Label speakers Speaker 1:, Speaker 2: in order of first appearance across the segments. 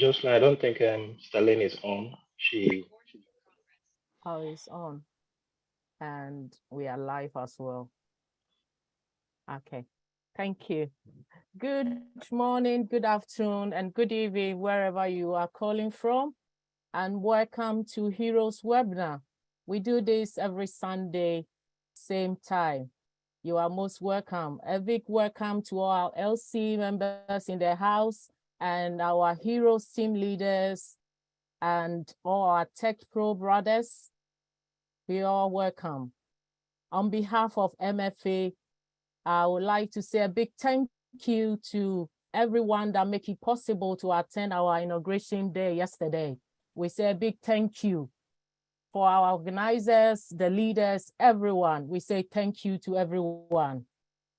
Speaker 1: Jocelyn, I don't think Sterling is on.
Speaker 2: Oh, it's on. And we are live as well. Okay, thank you. Good morning, good afternoon, and good evening, wherever you are calling from. And welcome to Heroes Webinar. We do this every Sunday, same time. You are most welcome. A big welcome to all our LC members in the house and our Heroes team leaders and all our Tech Pro brothers. We are welcome. On behalf of MFA, I would like to say a big thank you to everyone that make it possible to attend our inauguration day yesterday. We say a big thank you for our organizers, the leaders, everyone. We say thank you to everyone.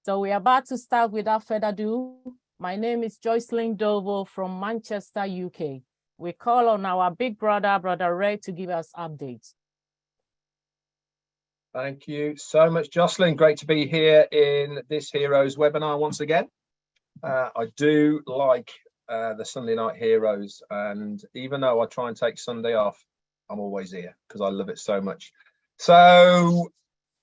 Speaker 2: So we're about to start without further ado. My name is Jocelyn Dovo from Manchester, UK. We call on our big brother, Brother Ray, to give us updates.
Speaker 3: Thank you so much, Jocelyn. Great to be here in this Heroes webinar once again. I do like the Sunday Night Heroes, and even though I try and take Sunday off, I'm always here because I love it so much. So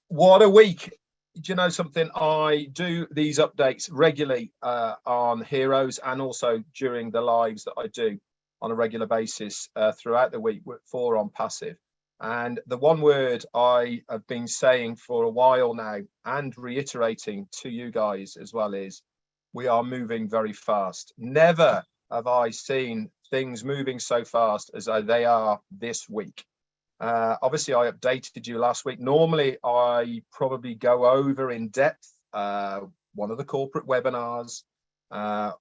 Speaker 3: what a week. Do you know something? I do these updates regularly on Heroes and also during the lives that I do on a regular basis throughout the week for Onpassive. And the one word I have been saying for a while now and reiterating to you guys as well is we are moving very fast. Never have I seen things moving so fast as they are this week. Obviously, I updated you last week. Normally, I probably go over in depth one of the corporate webinars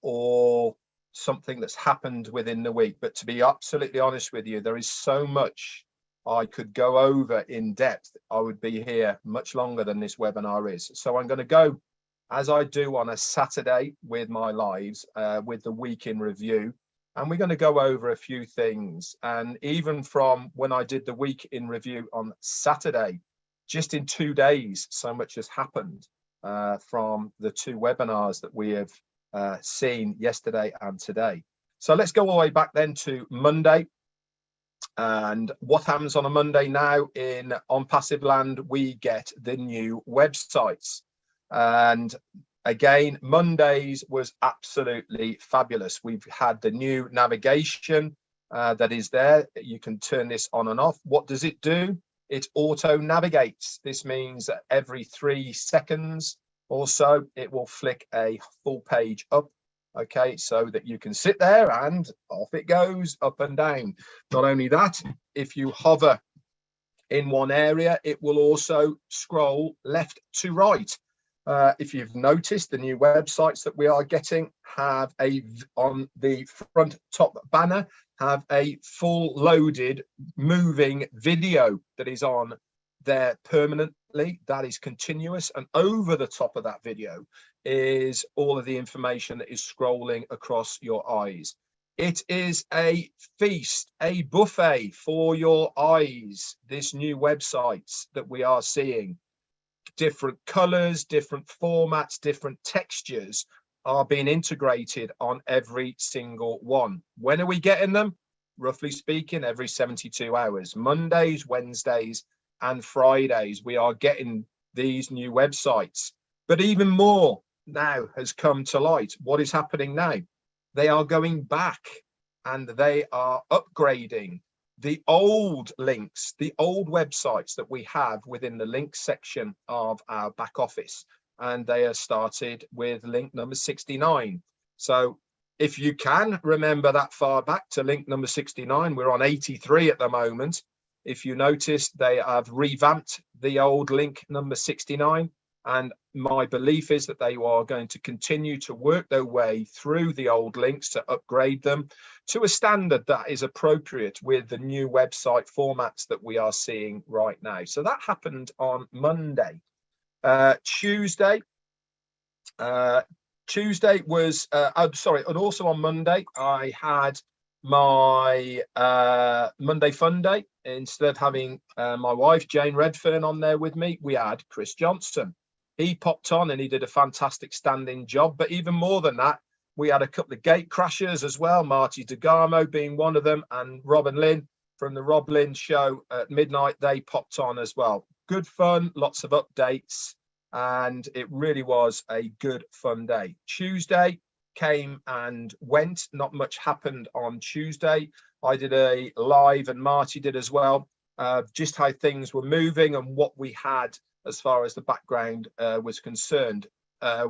Speaker 3: or something that's happened within the week. But to be absolutely honest with you, there is so much I could go over in depth. I would be here much longer than this webinar is. So I'm going to go, as I do on a Saturday with my lives, with the week in review. And we're going to go over a few things. And even from when I did the week in review on Saturday, just in 2 days, so much has happened from the two webinars that we have seen yesterday and today. So let's go all the way back then to Monday. And what happens on a Monday now in Onpassive land, we get the new websites. And again, Mondays was absolutely fabulous. We've had the new navigation that is there. You can turn this on and off. What does it do? It auto navigates. This means that every 3 seconds or so, it will flick a full page up. Okay, so that you can sit there and off it goes, up and down. Not only that, if you hover in one area, it will also scroll left to right. If you've noticed, the new websites that we are getting have on the front top banner, have a full loaded moving video that is on there permanently. That is continuous. And over the top of that video is all of the information that is scrolling across your eyes. It is a feast, a buffet for your eyes, this new websites that we are seeing. Different colors, different formats, different textures are being integrated on every single one. When are we getting them? Roughly speaking, every 72 hours. Mondays, Wednesdays, and Fridays, we are getting these new websites. But even more now has come to light. What is happening now? They are going back and they are upgrading the old links, the old websites that we have within the links section of our back office. And they are started with link number 69. So if you can remember that far back to link number 69, we're on 83 at the moment. If you notice, they have revamped the old link number 69. And my belief is that they are going to continue to work their way through the old links to upgrade them to a standard that is appropriate with the new website formats that we are seeing right now. So that happened on Monday. Tuesday was, I'm sorry, and also on Monday, I had my Monday Fun Day. Instead of having my wife, Jane Redfern, on there with me, we had Chris Johnson. He popped on and he did a fantastic standing job. But even more than that, We had a couple of gate crashers as well, Marty DeGarmo being one of them, and Rob and Lynn from the Rob Lynn show at midnight, they popped on as well. Good fun, lots of updates, and it really was a good fun day. Tuesday came and went, not much happened on Tuesday. I did a live and Marty did as well, just how things were moving and what we had as far as the background was concerned.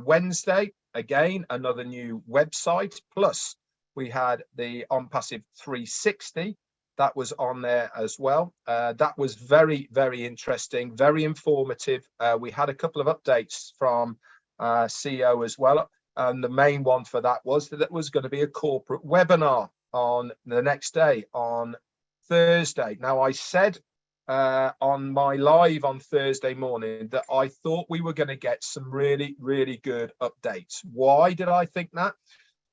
Speaker 3: Wednesday, again, another new website, plus we had the Onpassive 360 that was on there as well. That was very, very interesting, very informative. We had a couple of updates from CEO as well, and the main one for that was that it was going to be a corporate webinar on the next day, on Thursday. Now, I said on my live on Thursday morning that I thought we were going to get some really, really good updates. Why did I think that?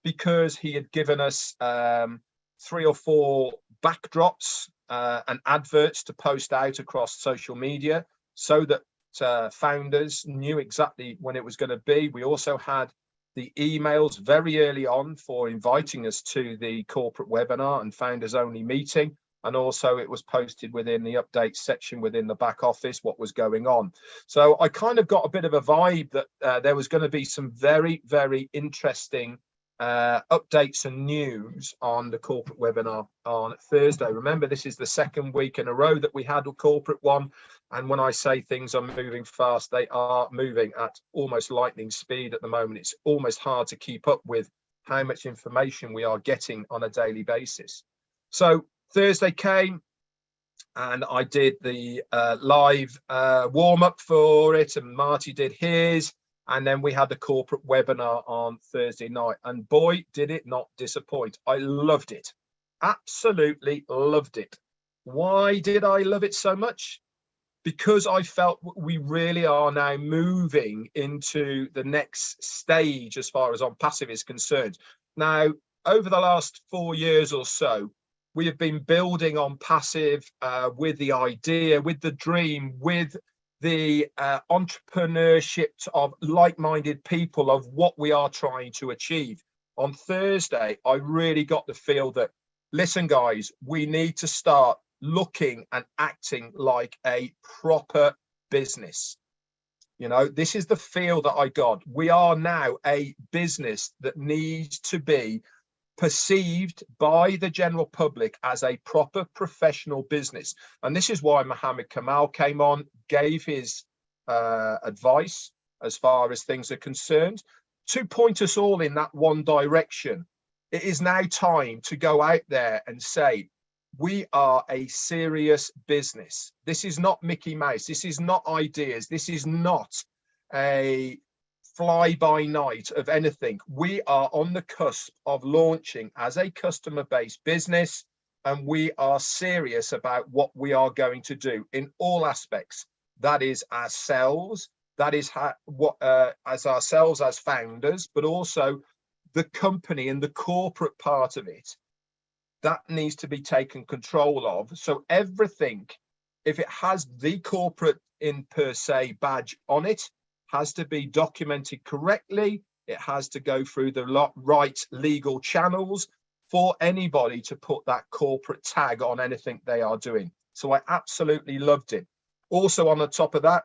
Speaker 3: Because he had given us 3 or 4 backdrops and adverts to post out across social media so that founders knew exactly when it was going to be. We also had the emails very early on for inviting us to the corporate webinar and founders only meeting. And also it was posted within the update section within the back office, what was going on. So I kind of got a bit of a vibe that there was going to be some very, very interesting updates and news on the corporate webinar on Thursday. Remember, this is the 2nd week in a row that we had a corporate one. And when I say things are moving fast, they are moving at almost lightning speed at the moment. It's almost hard to keep up with how much information we are getting on a daily basis. So Thursday came and I did the live warm up for it, and Marty did his. And then we had the corporate webinar on Thursday night. And boy, did it not disappoint. I loved it. Absolutely loved it. Why did I love it so much? Because I felt we really are now moving into the next stage as far as Onpassive is concerned. Now, over the last 4 years or so, we have been building Onpassive with the idea, with the dream, with the entrepreneurship of like-minded people of what we are trying to achieve. On Thursday, I really got the feel that, listen, guys, we need to start looking and acting like a proper business. You know, this is the feel that I got. We are now a business that needs to be perceived by the general public as a proper professional business. And this is why Mohammed Kamal came on, gave his advice as far as things are concerned, to point us all in that one direction. It is now time to go out there and say, we are a serious business. This is not Mickey Mouse. This is not ideas. This is not a fly by night of anything. We are on the cusp of launching as a customer-based business, and we are serious about what we are going to do in all aspects. That is ourselves, that is as ourselves as founders, but also the company and the corporate part of it. That needs to be taken control of. So everything, if it has the corporate in per se badge on it, has to be documented correctly. It has to go through the right legal channels for anybody to put that corporate tag on anything they are doing. So I absolutely loved it. Also, on the top of that,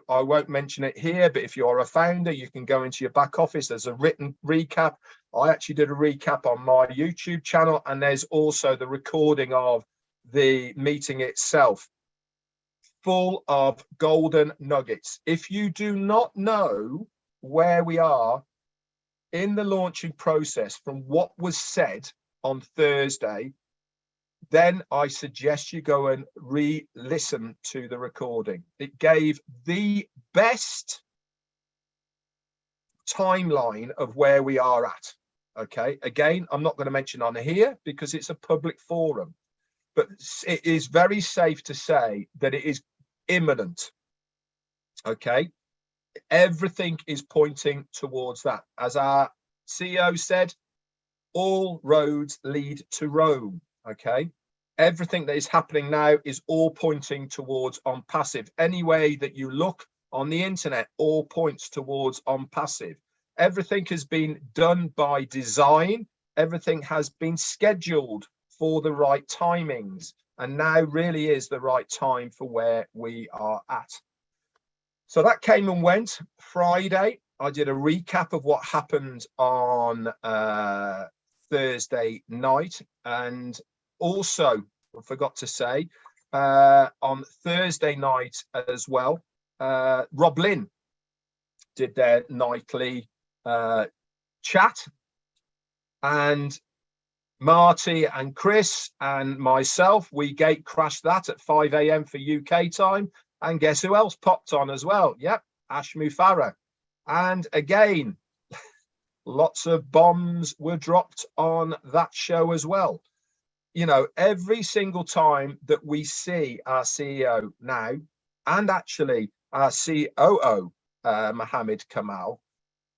Speaker 3: I won't mention it here, but if you're a founder, you can go into your back office. There's a written recap. I actually did a recap on my YouTube channel, and there's also the recording of the meeting itself, full of golden nuggets. If you do not know where we are in the launching process from what was said on Thursday, then I suggest you go and re-listen to the recording. It gave the best timeline of where we are at. Okay, again, I'm not going to mention on here because it's a public forum, but it is very safe to say that it is imminent. Okay, everything is pointing towards that. As our CEO said, all roads lead to Rome. Okay, everything that is happening now is all pointing towards Onpassive. Any way that you look on the internet, all points towards Onpassive. Everything has been done by design. Everything has been scheduled for the right timings. And now really is the right time for where we are at. So that came and went. Friday, I did a recap of what happened on Thursday night. And also, I forgot to say, on Thursday night as well, Rob Lynn did their nightly chat, and Marty and Chris and myself, we gate crashed that at 5 a.m. for UK time. And guess who else popped on as well? Yep, Ash Mufareh. And again, lots of bombs were dropped on that show as well. You know, every single time that we see our CEO now, and actually our COO, Mohammed Kamal,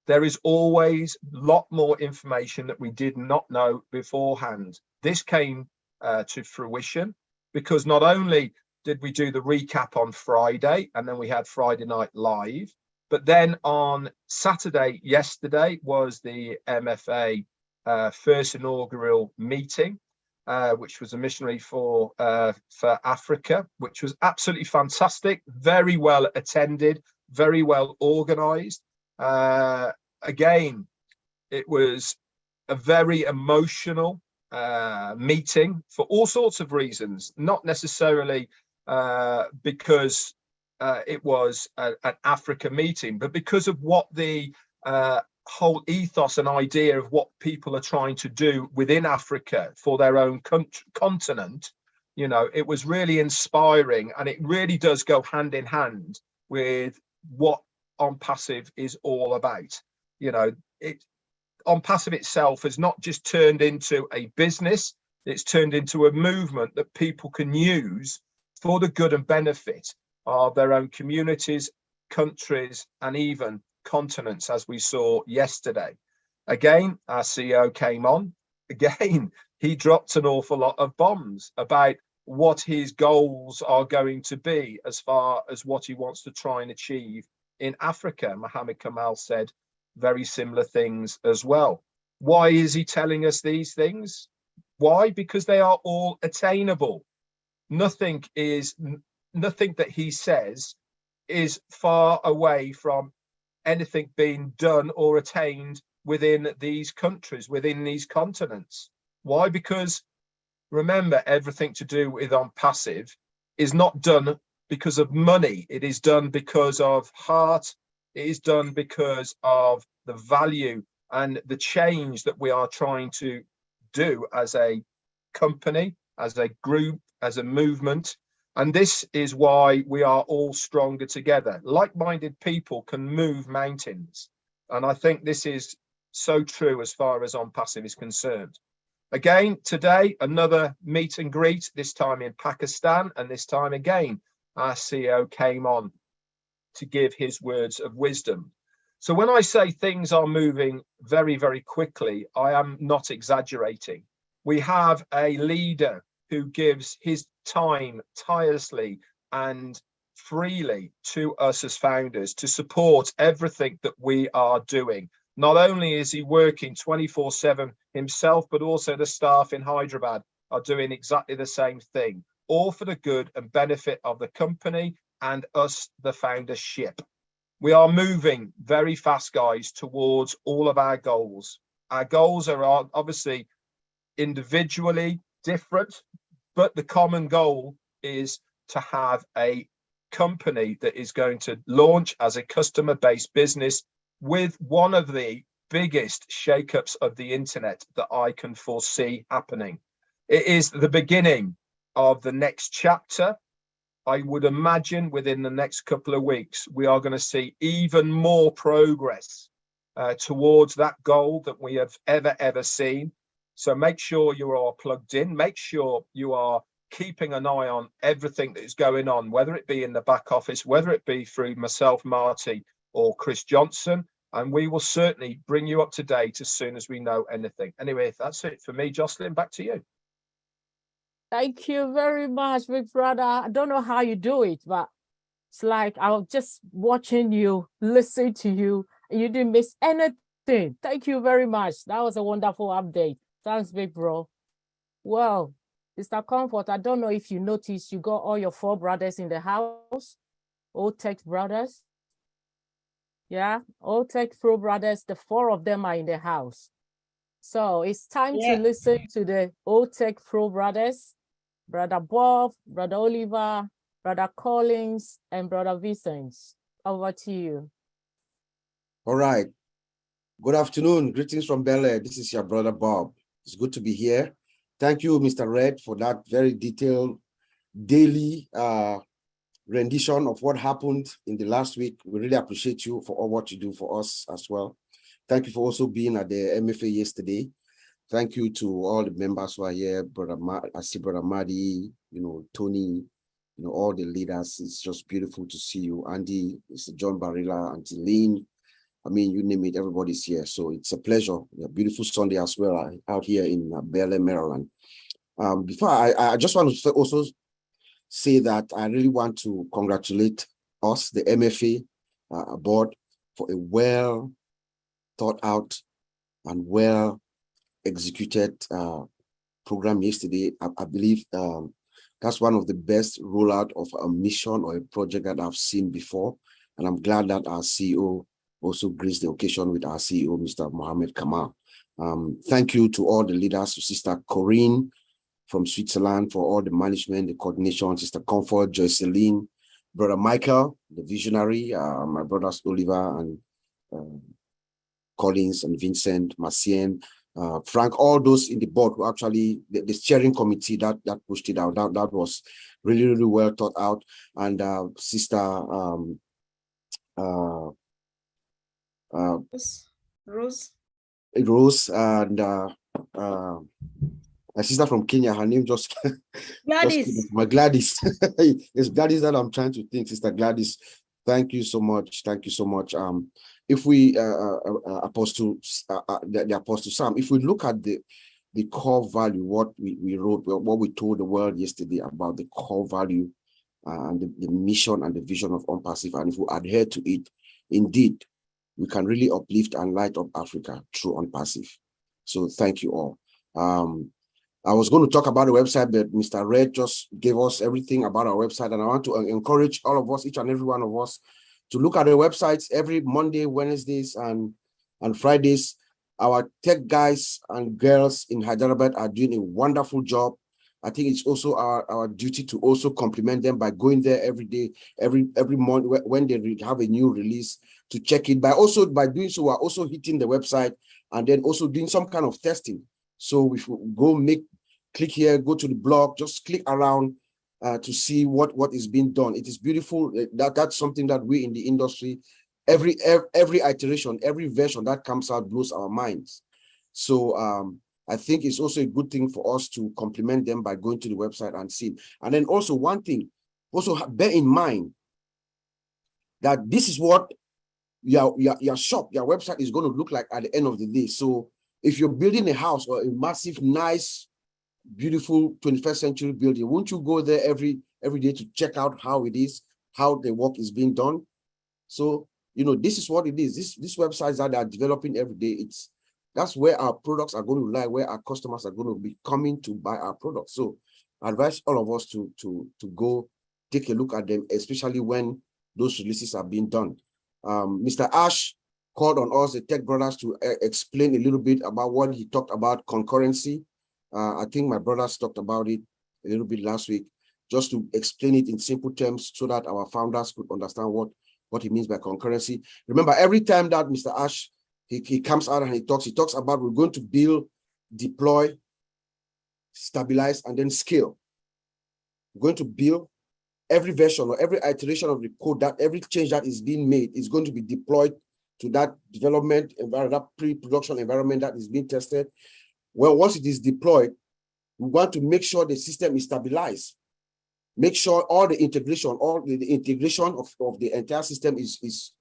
Speaker 3: there is always a lot more information that we did not know beforehand. This came to fruition because not only did we do the recap on Friday, and then we had Friday Night Live, but then on Saturday, yesterday, was the MFA first inaugural meeting, which was a missionary for Africa, which was absolutely fantastic, very well attended, very well organized. Again, it was a very emotional meeting for all sorts of reasons, not necessarily because it was an Africa meeting, but because of what the whole ethos and idea of what people are trying to do within Africa for their own continent. You know, it was really inspiring, and it really does go hand in hand with what Onpassive is all about. You know, Onpassive itself has not just turned into a business, it's turned into a movement that people can use for the good and benefit of their own communities, countries, and even continents, as we saw yesterday. Again, our CEO came on. Again, he dropped an awful lot of bombs about what his goals are going to be as far as what he wants to try and achieve in Africa. Mohammed Kamal said very similar things as well. Why is he telling us these things? Why? Because they are all attainable. Nothing that he says is far away from anything being done or attained within these countries, within these continents. Why? Because remember, everything to do with Onpassive is not done because of money. It is done because of heart. It is done because of the value and the change that we are trying to do as a company, as a group, as a movement. And this is why we are all stronger together. Like-minded people can move mountains. And I think this is so true as far as Onpassive is concerned. Again, today, another meet and greet, this time in Pakistan. And this time again, our CEO came on to give his words of wisdom. So when I say things are moving very, very quickly, I am not exaggerating. We have a leader who gives his time tirelessly and freely to us as founders to support everything that we are doing. Not only is he working 24/7 himself, but also the staff in Hyderabad are doing exactly the same thing, all for the good and benefit of the company and us, the foundership. We are moving very fast, guys, towards all of our goals. Our goals are obviously individually different, but the common goal is to have a company that is going to launch as a customer-based business with one of the biggest shakeups of the internet that I can foresee happening. It is the beginning of the next chapter. I would imagine within the next couple of weeks, we are going to see even more progress towards that goal that we have ever seen. So make sure you are plugged in. Make sure you are keeping an eye on everything that is going on, whether it be in the back office, whether it be through myself, Marty, or Chris Johnson. And we will certainly bring you up to date as soon as we know anything. Anyway, that's it for me. Jocelyn, back to you.
Speaker 2: Thank you very much, big brother. I don't know how you do it, but it's like I was just watching you, listening to you, and you didn't miss anything Thank you very much. That was a wonderful update. Thanks, big bro. Well, Mr. Comfort, I don't know if you noticed, you got all your 4 brothers in the house, all tech brothers. Yeah, all tech pro brothers, the 4 of them are in the house. So it's time to listen to the all tech pro brothers, Brother Bob, Brother Oliver, Brother Collins, and Brother Vincent. Over to you.
Speaker 4: All right. Good afternoon. Greetings from Bel Air. This is your brother Bob. It's good to be here. Thank you, Mr. Red, for that very detailed daily rendition of what happened in the last week. We really appreciate you for all what you do for us as well. Thank you for also being at the MFA yesterday. Thank you to all the members who are here, I see Brother Madi, Tony, all the leaders. It's just beautiful to see you. Andy, Mr. John Barilla, Auntie Lynn. I mean, you name it, everybody's here. So it's a pleasure. A beautiful Sunday as well out here in Bel Air, Maryland. Before I just want to also say that I really want to congratulate us, the MFA board, for a well thought out and well executed program yesterday. I believe that's one of the best rollout of a mission or a project that I've seen before. And I'm glad that our CEO also graced the occasion with our CEO, Mr. Mohammed Kamal. Thank you to all the leaders, to Sister Corinne from Switzerland for all the management, the coordination, Sister Comfort, Joyceline, Brother Michael, the visionary, my brothers Oliver and Collins and Vincent, Macien, Frank, all those in the board who actually, the steering committee that pushed it out, that was really, really well thought out. And Sister
Speaker 5: Rose
Speaker 4: and my sister from Kenya, her name just
Speaker 5: Gladys.
Speaker 4: my Gladys. It's Gladys that I'm trying to think. Sister Gladys, thank you so much. Thank you so much. If we Apostle the Apostle Sam, if we look at the core value, what we wrote, what we told the world yesterday about the core value and the mission and the vision of Onpassive, and if we adhere to it, indeed, we can really uplift and light up Africa through Onpassive. So thank you all. I was going to talk about the website, but Mr. Red just gave us everything about our website, and I want to encourage all of us, each and every one of us, to look at the websites every Monday, Wednesdays, and Fridays. Our tech guys and girls in Hyderabad are doing a wonderful job. I think it's also our duty to also compliment them by going there every day, every month when they have a new release, to check it. By doing so, we're also hitting the website and then also doing some kind of testing. So if we go click here, go to the blog, just click around to see what is being done. It is beautiful. That's something that we in the industry, every iteration, every version that comes out blows our minds. So I think it's also a good thing for us to compliment them by going to the website and see. And then also one thing, also bear in mind that this is what your shop, your website is going to look like at the end of the day. So if you're building a house or a massive, nice, beautiful 21st century building, won't you go there every day to check out how it is, how the work is being done? So, this is what it is. These websites that are developing every day, that's where our products are going to lie, where our customers are going to be coming to buy our products. So I advise all of us to go take a look at them, especially when those releases are being done. Mr. Ash called on us, the tech brothers, to explain a little bit about what he talked about concurrency. I think my brothers talked about it a little bit last week, just to explain it in simple terms so that our founders could understand what he means by concurrency. Remember, every time that Mr. Ash, he comes out and he talks about we're going to build, deploy, stabilize, and then scale. We're going to build every version or every iteration of the code, that every change that is being made is going to be deployed to that development environment, that pre-production environment that is being tested. Well, once it is deployed, we want to make sure the system is stabilized. Make sure all the integration, of the entire system is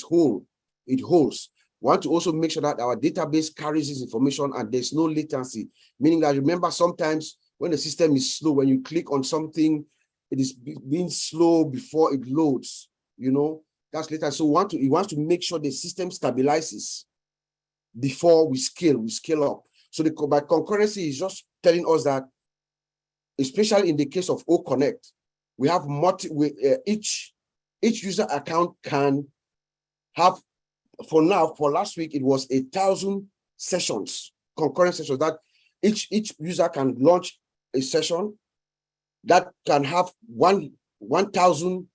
Speaker 4: whole. It holds. We want to also make sure that our database carries this information and there's no latency. Meaning that, remember, sometimes when the system is slow, when you click on something, it is being slow before it loads. That's later. So he wants to make sure the system stabilizes. before we scale up. So by concurrency is just telling us that, especially in the case of OConnect, we have each user account can have, for last week, it was 1,000 sessions, concurrent sessions, that each user can launch a session that can have 1,000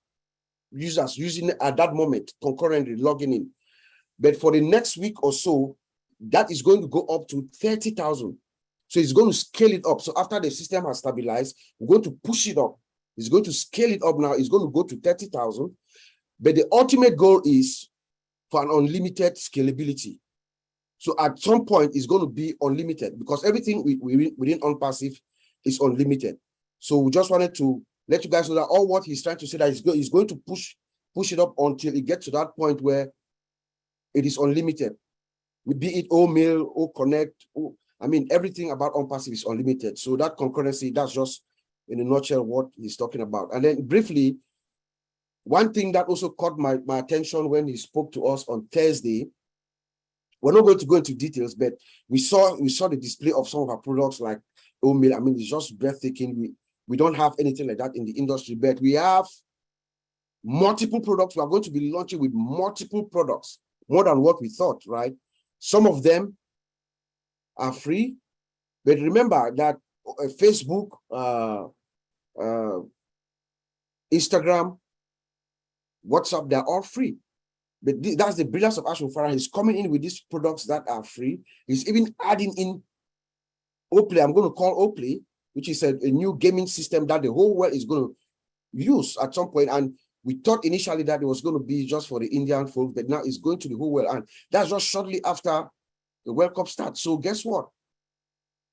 Speaker 4: users using it at that moment, concurrently logging in. But for the next week or so, that is going to go up to 30,000. So it's going to scale it up. So after the system has stabilized, we're going to push it up. It's going to scale it up now. It's going to go to 30,000. But the ultimate goal is for an unlimited scalability. So at some point, it's going to be unlimited because everything within Onpassive is unlimited. So we just wanted to let you guys know that all what he's trying to say that he's going to push it up until it gets to that point where it is unlimited. Be it OMail, OConnect, everything about Onpassive is unlimited. So that concurrency, that's just in a nutshell what he's talking about. And then briefly, one thing that also caught my attention when he spoke to us on Thursday, we're not going to go into details, but we saw the display of some of our products like OMail. It's just breathtaking. We don't have anything like that in the industry, but we have multiple products. We are going to be launching with multiple products, more than what we thought, right? Some of them are free, but remember that Facebook, Instagram, WhatsApp, they're all free. But that's the brilliance of Mufareh. He's coming in with these products that are free. He's even adding in OPlay. I'm going to call OPlay, which is a new gaming system that the whole world is going to use at some point. And we thought initially that it was going to be just for the Indian folk, but now it's going to the whole world. And that's just shortly after the World Cup starts. So guess what?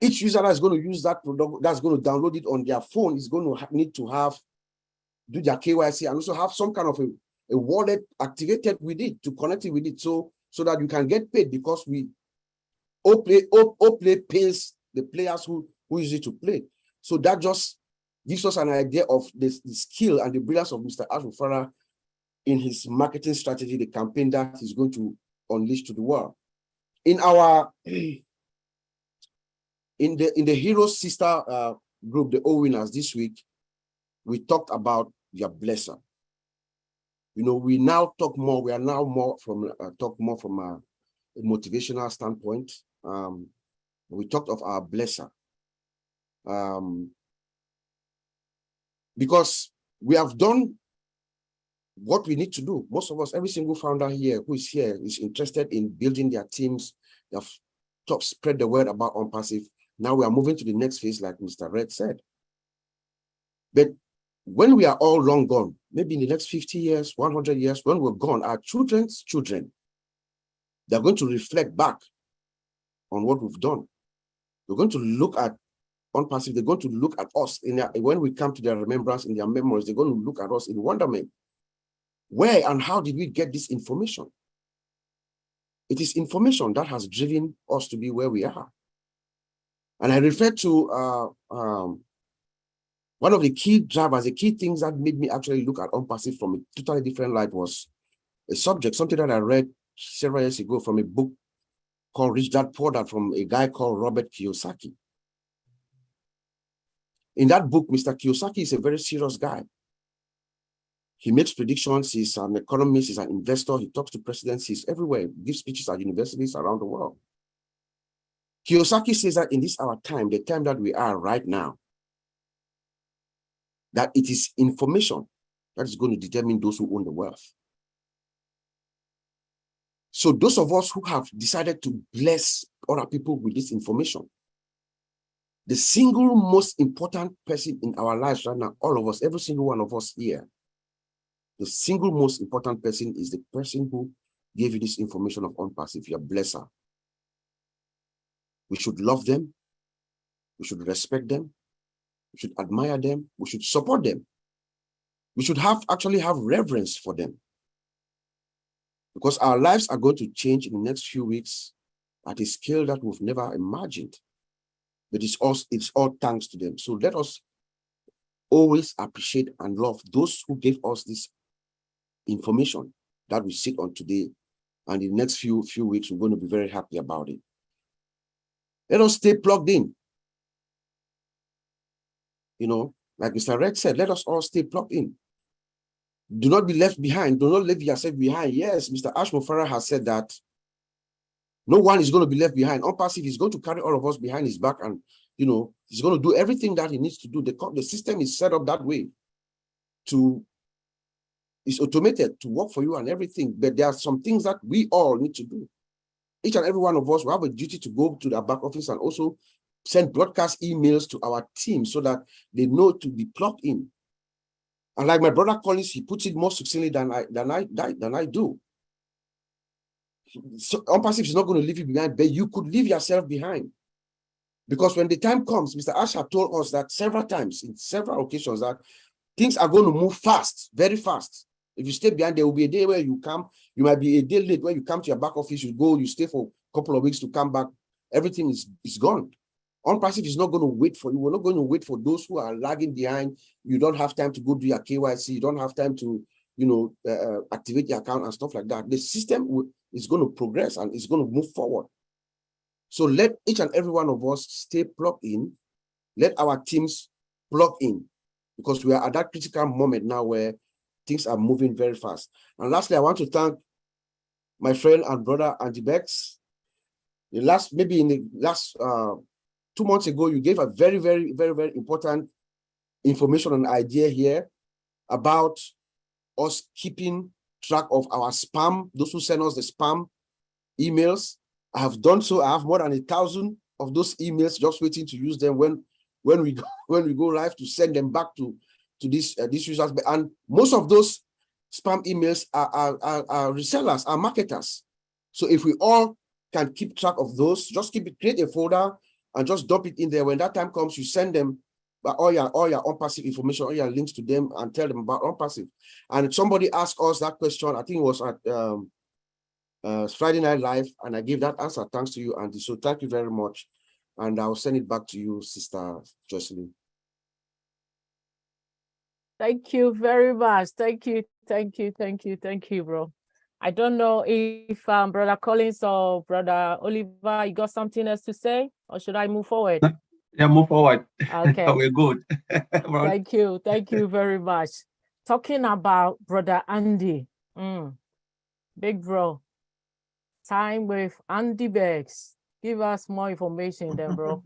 Speaker 4: Each user that is going to use that product, that's going to download it on their phone, is going to need to do their KYC and also have some kind of a wallet activated with it to connect it with it, so that you can get paid, because OPlay pays the players who use it to play. So that just gives us an idea of the skill and the brilliance of Mr. Mufareh in his marketing strategy, the campaign that he's going to unleash to the world. In our in the Heroes sister group, the O winners, this week, we talked about their blesser. We now talk more. We are now talk more from a motivational standpoint. We talked of our blesser. Because we have done what we need to do. Most of us, every single founder here who is here, is interested in building their teams. They have spread the word about Onpassive. Now we are moving to the next phase, like Mr. Red said. But when we are all long gone, maybe in the next 50 years, 100 years, when we're gone, our children's children, they're going to reflect back on what we've done. They're going to look at Onpassive. They're going to look at us when we come to their remembrance, in their memories. They're going to look at us in wonderment. Where and how did we get this information? It is information that has driven us to be where we are. And I refer to one of the key drivers, the key things that made me actually look at Onpassive from a totally different light was something that I read several years ago from a book called Rich Dad Poor Dad from a guy called Robert Kiyosaki. In that book, Mr. Kiyosaki is a very serious guy. He makes predictions. He's an economist. He's an investor. He talks to presidents. He's everywhere. He gives speeches at universities around the world. Kiyosaki says that in this our time, the time that we are right now, that it is information that is going to determine those who own the wealth. So those of us who have decided to bless other people with this information, the single most important person in our lives right now, all of us, every single one of us here, the single most important person is the person who gave you this information of Onpassive, your blesser. We should love them. We should respect them. We should admire them. We should support them. We should actually have reverence for them. Because our lives are going to change in the next few weeks at a scale that we've never imagined. But it's all thanks to them. So let us always appreciate and love those who gave us this information that we sit on today And in the next few weeks, we're going to be very happy about it. Let us stay plugged in. You know, like Mr. Red said, let us all stay plugged in. Do not be left behind. Do not leave yourself behind. Yes, Mr. Mufareh has said that no one is going to be left behind. Onpassive is going to carry all of us behind his back, and you know, he's going to do everything that he needs to do. The system is set up that way it's automated to work for you and everything. But there are some things that we all need to do. Each and every one of us will have a duty to go to the back office and also send broadcast emails to our team so that they know to be plugged in. And like my brother Collins, he puts it more succinctly than I do. So Onpassive is not going to leave you behind, but you could leave yourself behind. Because when the time comes, Mr. Ash have told us that several times, in several occasions, that things are going to move fast, very fast. If you stay behind, there will be a day where you come, you might be a day late when you come to your back office, you go, you stay for a couple of weeks to come back, everything is gone. Onpassive is not going to wait for you. We're not going to wait for those who are lagging behind. You don't have time to go do your KYC. You don't have time to, you know, activate your account and stuff like that. The system is going to progress and it's going to move forward. So let each and every one of us stay plugged in. Let our teams plug in, because we are at that critical moment now where things are moving very fast. And lastly, I want to thank my friend and brother Andy Bex. In the last 2 months ago, you gave a very, very, very, very important information and idea here about us keeping track of our spam, those who send us the spam emails. I have done so. I have more than 1,000 of those emails just waiting to use them when we go live, to send them back to these users. And most of those spam emails are resellers, are marketers. So if we all can keep track of those, just create a folder and just dump it in there. When that time comes, you send them all your Onpassive information, all your links to them, and tell them about Onpassive. And somebody asked us that question, I think it was at Friday Night Live, and I gave that answer. Thanks to you, Andy. So thank you very much. And I'll send it back to you, Sister Jocelyn.
Speaker 2: Thank you very much. Thank you, bro. I don't know if Brother Collins or Brother Oliver, you got something else to say, or should I move forward?
Speaker 3: Yeah, move forward.
Speaker 2: Okay.
Speaker 3: We're good.
Speaker 2: Thank you very much. Talking about Brother Andy, big bro, time with Andy Beggs. Give us more information then, bro.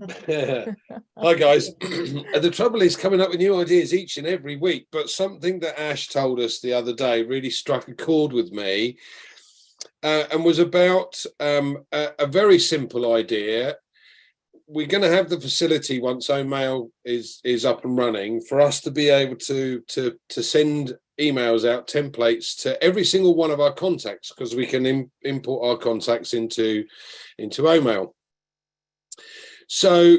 Speaker 6: Hi, guys. The trouble is coming up with new ideas each and every week, but something that Ash told us the other day really struck a chord with me, and was about a very simple idea. We're going to have the facility, once OMail is up and running, for us to be able to send emails out, templates to every single one of our contacts, because we can import our contacts into OMail. So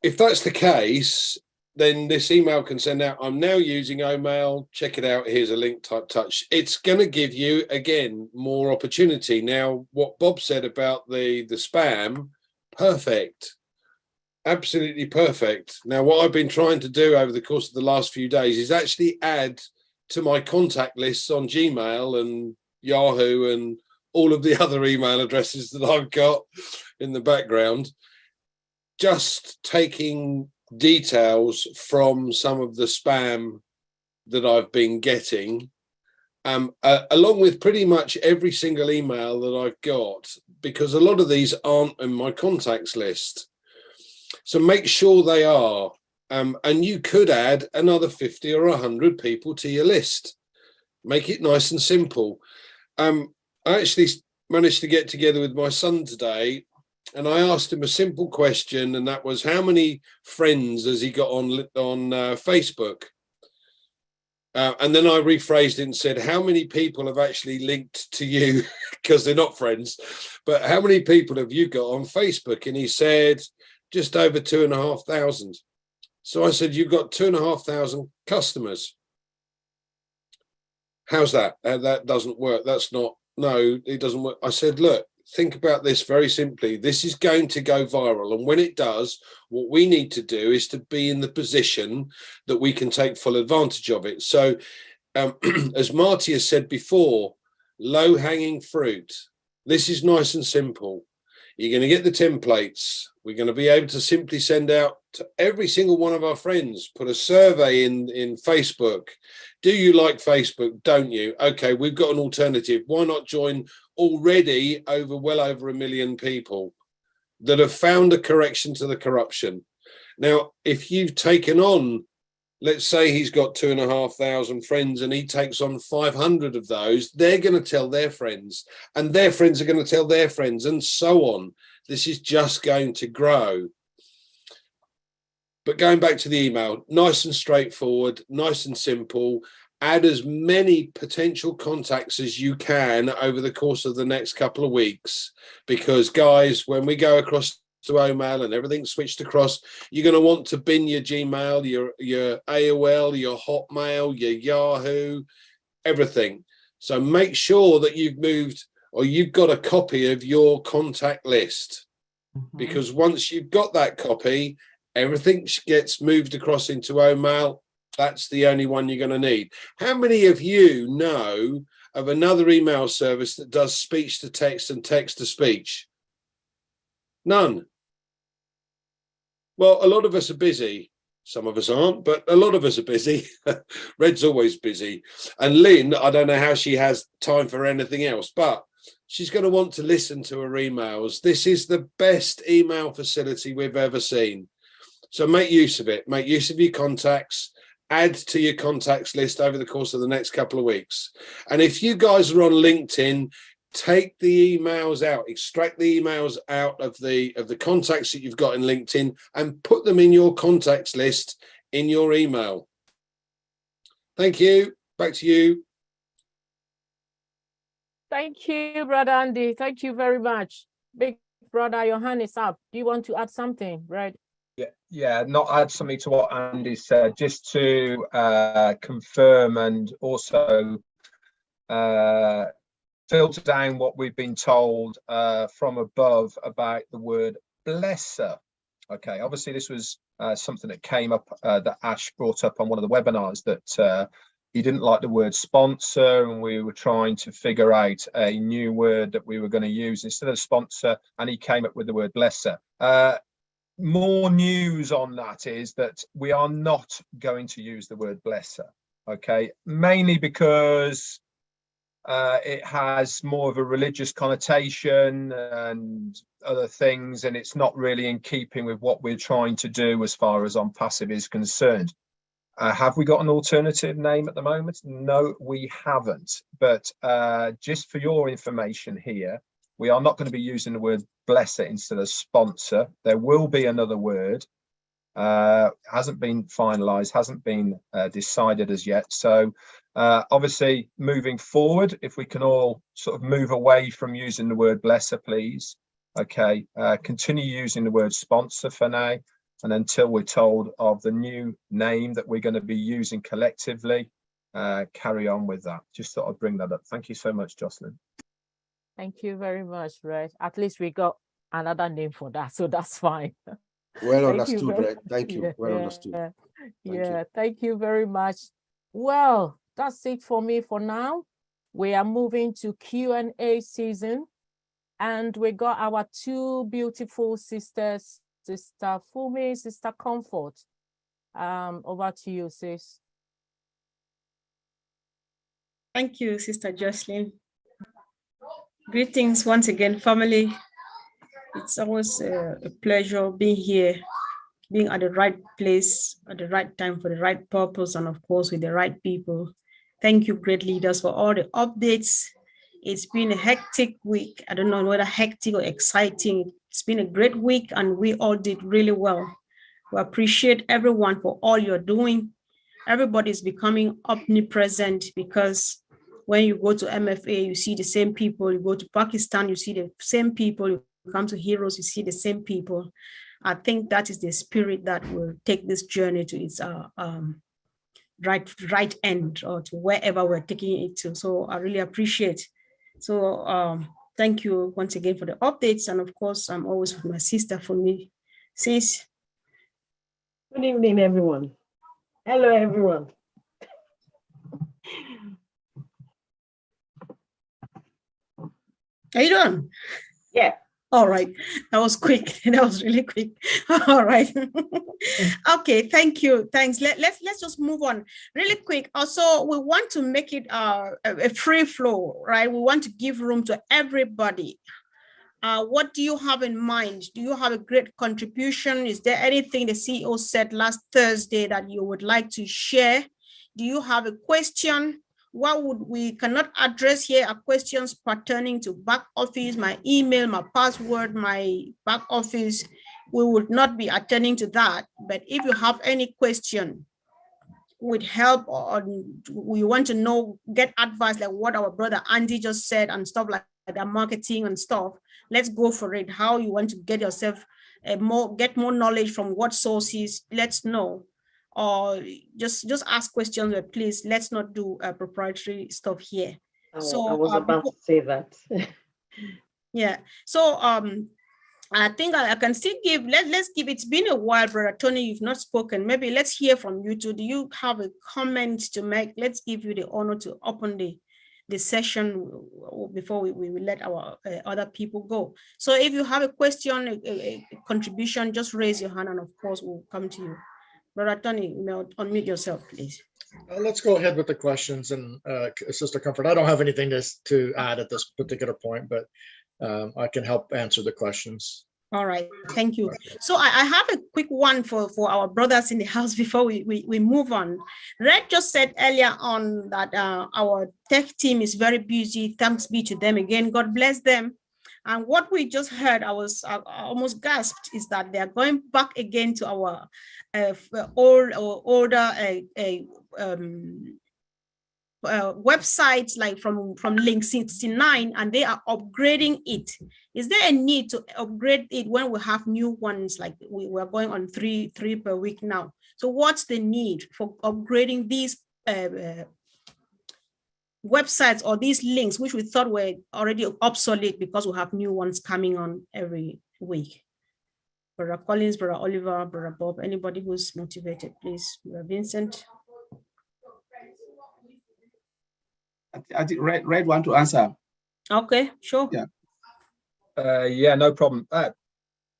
Speaker 6: if that's the case, then this email can send out, I'm now using OMail, check it out, here's a link, type touch. It's going to give you, again, more opportunity. Now, what Bob said about the spam, perfect. Absolutely perfect. Now, what I've been trying to do over the course of the last few days is actually add to my contact lists on Gmail and Yahoo and all of the other email addresses that I've got in the background, just taking details from some of the spam that I've been getting, along with pretty much every single email that I've got, because a lot of these aren't in my contacts list. So make sure they are. And you could add another 50 or 100 people to your list. Make it nice and simple. I actually managed to get together with my son today, and I asked him a simple question, and that was, how many friends has he got on Facebook? And then I rephrased it and said, how many people have actually linked to you, because they're not friends, but how many people have you got on Facebook? And he said, just over 2,500. So I said, you've got 2,500 customers. How's that? That doesn't work. That's not, no, it doesn't work. I said, look, think about this very simply. This is going to go viral. And when it does, what we need to do is to be in the position that we can take full advantage of it. So as Marty has said before, low-hanging fruit. This is nice and simple. You're going to get the templates. We're going to be able to simply send out to every single one of our friends, put a survey in Facebook. Do you like Facebook? Don't you? Okay, we've got an alternative. Why not join already well over 1 million people that have found a correction to the corruption? Now, if you've taken on, let's say he's got 2,500 friends and he takes on 500 of those, they're going to tell their friends and their friends are going to tell their friends and so on. This is just going to grow. But going back to the email, nice and straightforward, nice and simple. Add as many potential contacts as you can over the course of the next couple of weeks, because guys, when we go across to OMail and everything's switched across, you're going to want to bin your Gmail, your AOL, your Hotmail, your Yahoo, everything. So make sure that you've moved or you've got a copy of your contact list, because once you've got that copy, everything gets moved across into OMail. That's the only one you're going to need. How many of you know of another email service that does speech to text and text to speech? None. Well, a lot of us are busy. Some of us aren't, but a lot of us are busy. Red's always busy. And Lynn, I don't know how she has time for anything else, but she's going to want to listen to her emails. This is the best email facility we've ever seen. So make use of it. Make use of your contacts. Add to your contacts list over the course of the next couple of weeks. And if you guys are on LinkedIn, take the emails out, extract the emails out of the contacts that you've got in LinkedIn and put them in your contacts list in your email. Thank you. Back to you.
Speaker 2: Thank you, Brother Andy. Thank you very much. Big brother, your hand is up. Do you want to add something, right?
Speaker 3: Yeah, not add something to what Andy said, just to confirm and also filter down what we've been told from above about the word blesser. Okay, obviously this was something that came up that Ash brought up on one of the webinars, that he didn't like the word sponsor, and we were trying to figure out a new word that we were going to use instead of sponsor, and he came up with the word blesser. More news on that is that we are not going to use the word blesser, okay, mainly because it has more of a religious connotation and other things, and it's not really in keeping with what we're trying to do as far as Onpassive is concerned. Have we got an alternative name at the moment? No, we haven't. But just for your information here, we are not going to be using the word blesser instead of sponsor. There will be another word. Hasn't been finalized, hasn't been decided as yet. So obviously moving forward, if we can all sort of move away from using the word blesser, please. Okay, continue using the word sponsor for now, and until we're told of the new name that we're going to be using collectively, carry on with that. Just thought I'd bring that up. Thank you so much, Jocelyn.
Speaker 2: Thank you very much, Red. At least we got another name for that, so that's fine.
Speaker 4: Well understood, Red. Thank you. Well understood.
Speaker 2: Thank you very much. Well, that's it for me for now. We are moving to Q&A season, and we got our two beautiful sisters, Sister Fumi, Sister Comfort. Over to you, sis.
Speaker 5: Thank you, Sister Jocelyn. Greetings once again, family. It's always a pleasure being here, being at the right place at the right time for the right purpose, and of course with the right people. Thank you, great leaders, for all the updates. It's been a hectic week. I don't know whether hectic or exciting. It's been a great week, and we all did really well. We appreciate everyone for all you're doing. Everybody's becoming omnipresent, because when you go to MFA, you see the same people. You go to Pakistan, you see the same people. You come to Heroes, you see the same people. I think that is the spirit that will take this journey to its right end, or to wherever we're taking it to. So I really appreciate. So thank you once again for the updates. And of course, I'm always with my sister Fumi. Sis.
Speaker 7: Good evening, everyone. Hello, everyone.
Speaker 5: Are you done?
Speaker 7: Yeah.
Speaker 5: All right. That was quick. That was really quick. All right. Okay. Thank you. Thanks. Let's just move on really quick. Also, we want to make it a free flow, right? We want to give room to everybody. What do you have in mind? Do you have a great contribution? Is there anything the CEO said last Thursday that you would like to share? Do you have a question? What would we cannot address here are questions pertaining to back office, my email, my password, my back office. We would not be attending to that. But if you have any question, would help, or we want to know, get advice like what our brother Andy just said and stuff like that, marketing and stuff, let's go for it. How you want to get yourself get more knowledge from what sources, let's know. Or just ask questions, but please let's not do proprietary stuff here.
Speaker 7: So I was about to say that.
Speaker 5: Yeah. So I think I can still give, let's give, it's been a while, Brother Tony, you've not spoken. Maybe let's hear from you too. Do you have a comment to make? Let's give you the honor to open the session before we let our other people go. So if you have a question, a contribution, just raise your hand and of course we'll come to you. Brother Tony, unmute yourself, please.
Speaker 8: Let's go ahead with the questions, and Sister Comfort, I don't have anything to add at this particular point, but I can help answer the questions.
Speaker 5: All right, thank you. So I have a quick one for our brothers in the house before we move on. Red just said earlier on that our tech team is very busy. Thanks be to them again. God bless them. And what we just heard, I almost gasped, is that they are going back again to our older websites, like from link 69, and they are upgrading it. Is there a need to upgrade it when we have new ones, like we're going on three per week now? So what's the need for upgrading these websites or these links, which we thought were already obsolete because we have new ones coming on every week? Brother Collins, Brother Oliver, Brother Bob, anybody who's motivated, please. Brother Vincent.
Speaker 9: I think Red want to answer.
Speaker 5: Okay, sure.
Speaker 3: Yeah. Yeah, no problem.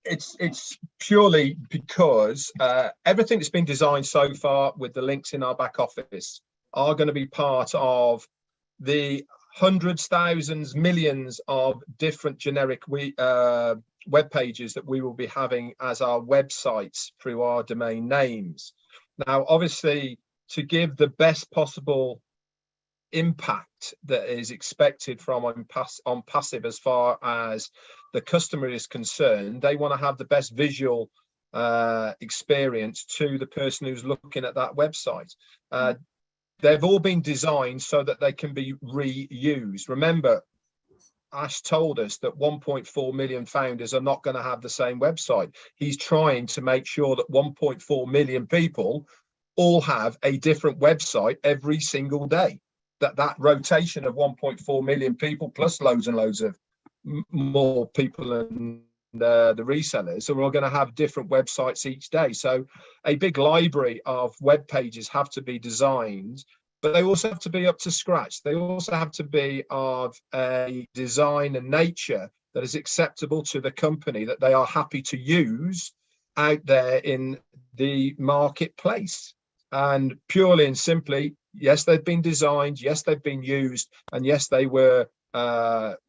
Speaker 3: It's purely because everything that's been designed so far with the links in our back office are going to be part of the hundreds, thousands, millions of different generic web pages that we will be having as our websites through our domain names. Now, obviously, to give the best possible impact that is expected from Onpassive as far as the customer is concerned, they want to have the best visual experience to the person who's looking at that website. They've all been designed so that they can be reused. Remember, Ash told us that 1.4 million founders are not going to have the same website. He's trying to make sure that 1.4 million people all have a different website every single day. That rotation of 1.4 million people plus loads and loads of more people and the resellers are all going to have different websites each day. So a big library of web pages have to be designed, but they also have to be up to scratch. They also have to be of a design and nature that is acceptable to the company, that they are happy to use out there in the marketplace. And purely and simply, yes, they've been designed, yes, they've been used, and yes, they were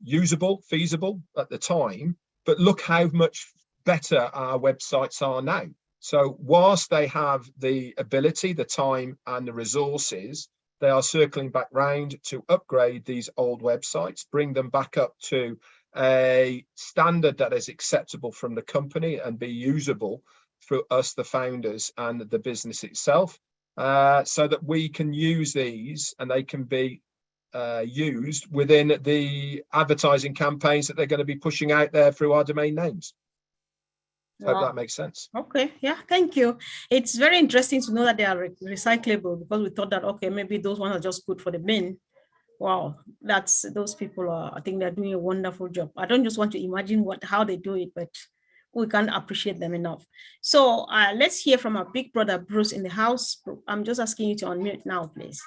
Speaker 3: usable, feasible at the time. But look how much better our websites are now. So whilst they have the ability, the time, and the resources, they are circling back round to upgrade these old websites, bring them back up to a standard that is acceptable from the company and be usable for us, the founders, and the business itself, so that we can use these and they can be used within the advertising campaigns that they're going to be pushing out there through our domain names. Wow. Hope that makes sense.
Speaker 5: Okay, yeah, thank you. It's very interesting to know that they are recyclable, because we thought that, okay, maybe those ones are just good for the bin. Wow, those people are, I think they're doing a wonderful job. I don't just want to imagine how they do it, but we can't appreciate them enough. So let's hear from our big brother Bruce in the house. I'm just asking you to unmute now, please.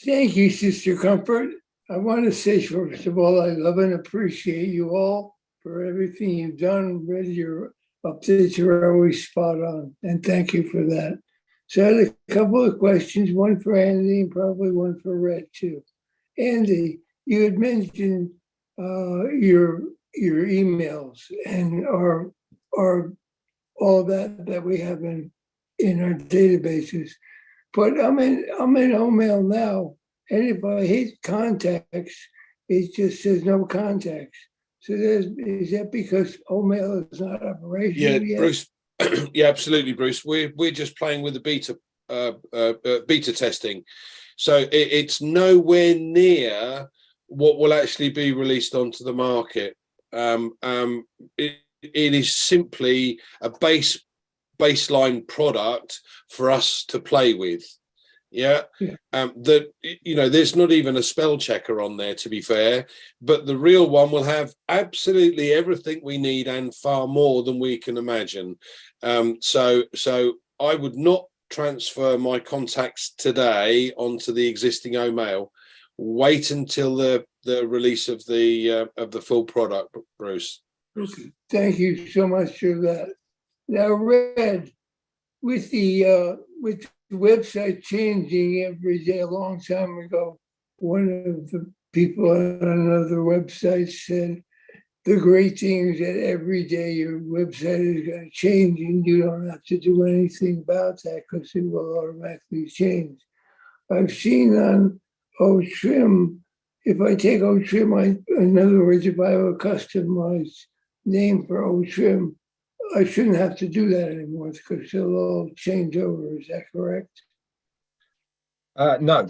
Speaker 10: Thank you, Sister Comfort. I want to say, first of all, I love and appreciate you all for everything you've done. Read your updates are always spot on, and thank you for that. So I had a couple of questions, one for Andy and probably one for Red too. Andy, you had mentioned your emails and our all that we have in our databases. But I'm in OMail now, and if I hit contacts, it just says no contacts. So is that because OMail is not operational yet?
Speaker 6: Bruce. Yeah, absolutely, Bruce. We're just playing with the beta testing, so it's nowhere near what will actually be released onto the market. It is simply a baseline product for us to play with. Yeah. That, you know, there's not even a spell checker on there, to be fair, but the real one will have absolutely everything we need and far more than we can imagine. So I would not transfer my contacts today onto the existing OMail. Wait until the release of the full product, Bruce.
Speaker 10: Okay. Thank you so much for that. Now, Red, with the website changing every day, a long time ago, one of the people on another website said the great thing is that every day your website is going to change and you don't have to do anything about that because it will automatically change. I've seen on OTrim, if I take OTrim, in other words, if I have a customized name for OTrim, I shouldn't have to do that anymore because it'll all change over. Is that correct?
Speaker 3: No,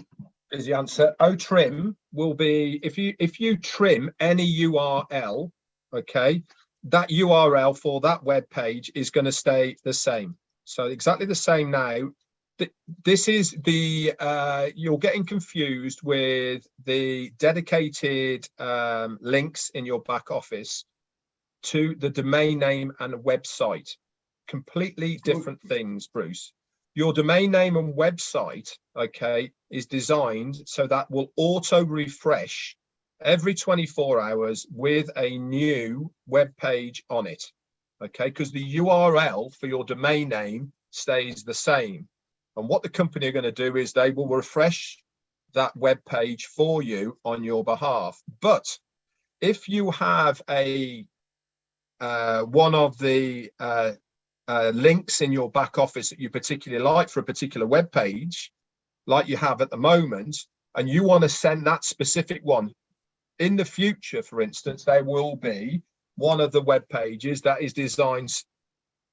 Speaker 3: is the answer. OTrim will be if you trim any URL, okay, that URL for that web page is going to stay the same. So exactly the same now. This is the you're getting confused with the dedicated links in your back office to the domain name and website. Completely different things, Bruce. Your domain name and website, okay, is designed so that will auto refresh every 24 hours with a new web page on it, okay, because the URL for your domain name stays the same. And what the company are going to do is they will refresh that web page for you on your behalf. But if you have a one of the links in your back office that you particularly like for a particular web page, like you have at the moment, and you want to send that specific one in the future, for instance, there will be one of the web pages that is designed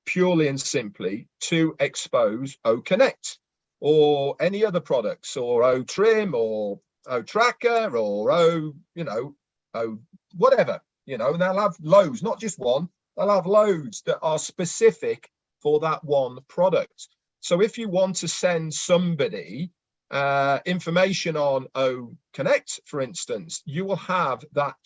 Speaker 3: purely and simply to expose OConnect or any other products, or OTrim or OTracker or whatever. You know, and they'll have loads, not just one, they'll have loads that are specific for that one product. So if you want to send somebody information on OConnect, for instance, you will have that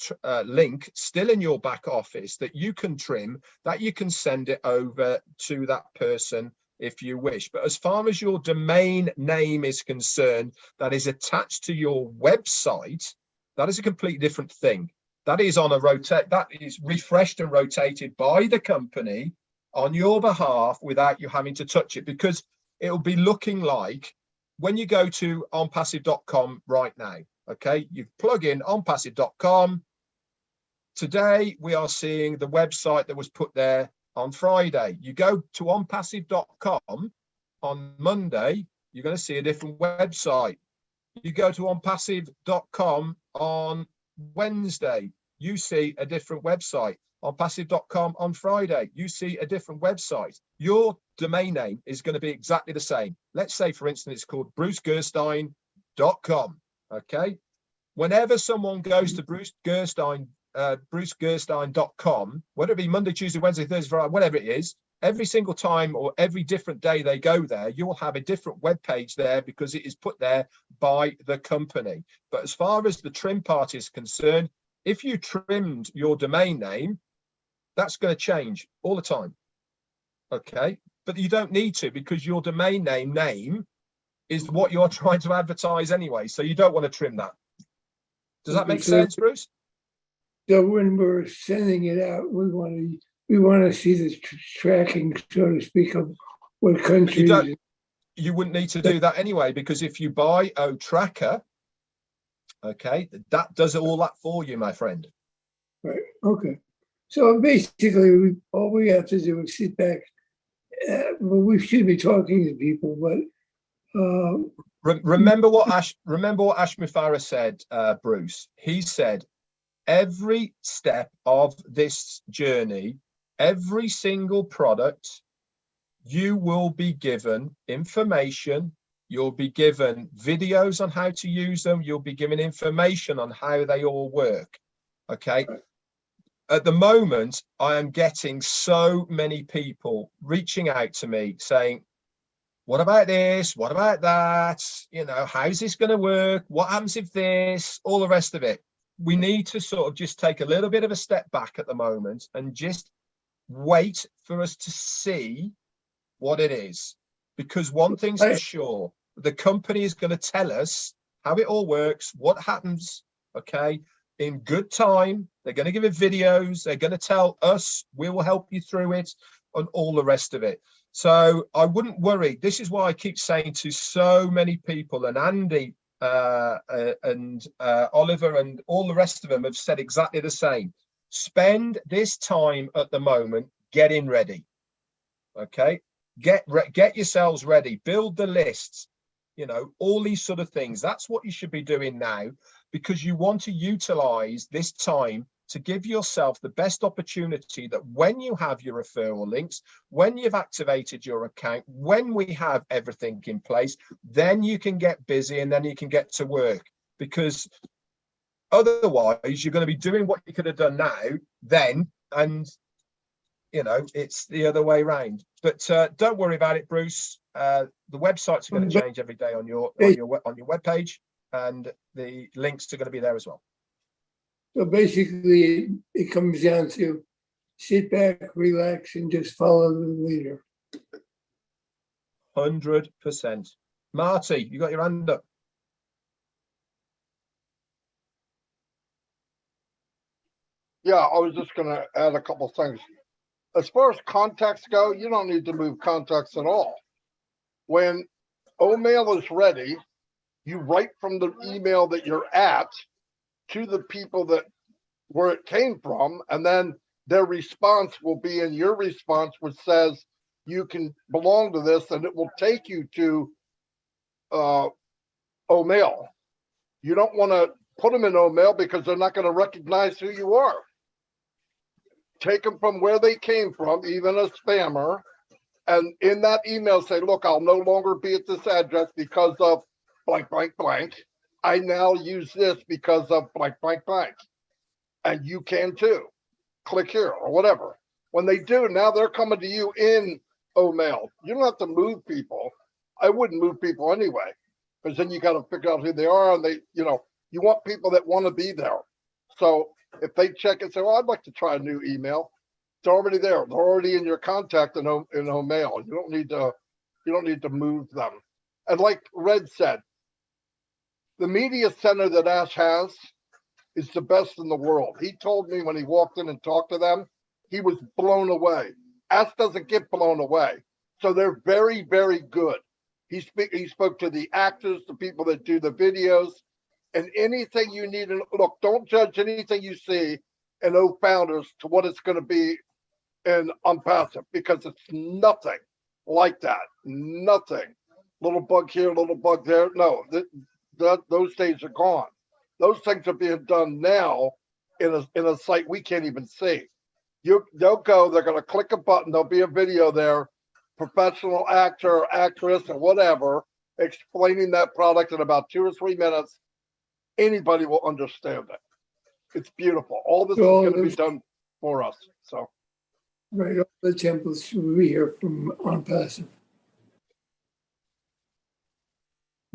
Speaker 3: link still in your back office that you can trim, that you can send it over to that person if you wish. But as far as your domain name is concerned, that is attached to your website, that is a completely different thing. That is on a rotate, that is refreshed and rotated by the company on your behalf without you having to touch it, because it will be looking like when you go to onpassive.com right now, okay, you plug in onpassive.com. Today, we are seeing the website that was put there on Friday. You go to onpassive.com on Monday, you're going to see a different website. You go to onpassive.com on Wednesday, you see a different website. Onpassive.com on Friday, you see a different website. Your domain name is going to be exactly the same. Let's say, for instance, it's called brucegerstein.com. Okay. Whenever someone goes to brucegerstein.com, whether it be Monday, Tuesday, Wednesday, Thursday, Friday, whatever it is, every single time or every different day they go there, you will have a different web page there because it is put there by the company. But as far as the trim part is concerned, if you trimmed your domain name, that's going to change all the time. Okay, but you don't need to, because your domain name is what you're trying to advertise anyway, so you don't want to trim that. Does that
Speaker 10: Okay,
Speaker 3: make
Speaker 10: so-
Speaker 3: sense, Bruce?
Speaker 10: So when we're sending it out, we want to see the tracking, so to speak, of what
Speaker 3: But
Speaker 10: countries.
Speaker 3: you wouldn't need to do that anyway, because if you buy OTracker, okay, that does all that for you, my friend.
Speaker 10: Right. Okay. So basically, all we have to do is sit back. Well, we should be talking to people, but
Speaker 3: Remember what Ash Mufareh said, Bruce. He said every step of this journey, every single product, you will be given information. You'll be given videos on how to use them. You'll be given information on how they all work. Okay. At the moment, I am getting so many people reaching out to me saying, what about this? What about that? You know, how's this going to work? What happens if this? All the rest of it. We need to sort of just take a little bit of a step back at the moment and just wait for us to see what it is. Because one thing's for sure, the company is going to tell us how it all works, what happens, okay, in good time. They're going to give it videos. They're going to tell us, we will help you through it, and all the rest of it. So I wouldn't worry. This is why I keep saying to so many people, and Andy and Oliver and all the rest of them have said exactly the same. Spend this time at the moment getting ready. Okay, get yourselves ready. Build the lists. You know, all these sort of things. That's what you should be doing now, because you want to utilize this time to give yourself the best opportunity that when you have your referral links, when you've activated your account, when we have everything in place, then you can get busy and then you can get to work. Because otherwise you're going to be doing what you could have done now, then, and you know, it's the other way around. But don't worry about it, Bruce. The websites are going to change every day on your webpage, and the links are going to be there as well.
Speaker 10: So basically, it comes down to sit back, relax, and just follow the leader.
Speaker 3: 100%. Marty, you got your hand up.
Speaker 11: Yeah, I was just going to add a couple of things. As far as contacts go, you don't need to move contacts at all. When OMail is ready, you write from the email that you're at to the people that where it came from, and then their response will be in your response, which says you can belong to this, and it will take you to OMail. You don't want to put them in OMail because they're not going to recognize who you are. Take them from where they came from, even a spammer, and in that email say, look, I'll no longer be at this address because of blank, blank, blank. I now use this because of blank, blank, blank. And you can too. Click here or whatever. When they do, now they're coming to you in OMail. You don't have to move people. I wouldn't move people anyway, because then you got to figure out who they are, and you want people that want to be there. So if they check and say, well, I'd like to try a new email, it's already there. They're already in your contact in OMail. You don't need to move them. And like Red said, the media center that Ash has is the best in the world. He told me when he walked in and talked to them, he was blown away. Ash doesn't get blown away. So they're very, very good. He spoke to the actors, the people that do the videos, and anything you need. Look, don't judge anything you see in OFounders to what it's going to be in Onpassive, because it's nothing like that. Nothing. Little bug here, little bug there. No, those days are gone. Those things are being done now in a site we can't even see. They'll go, they're going to click a button, there'll be a video there, professional actor or actress or whatever, explaining that product in about 2 or 3 minutes. Anybody will understand it. It's beautiful. All this is going to be done for us. So,
Speaker 10: right, all the templates we hear from Onpassive.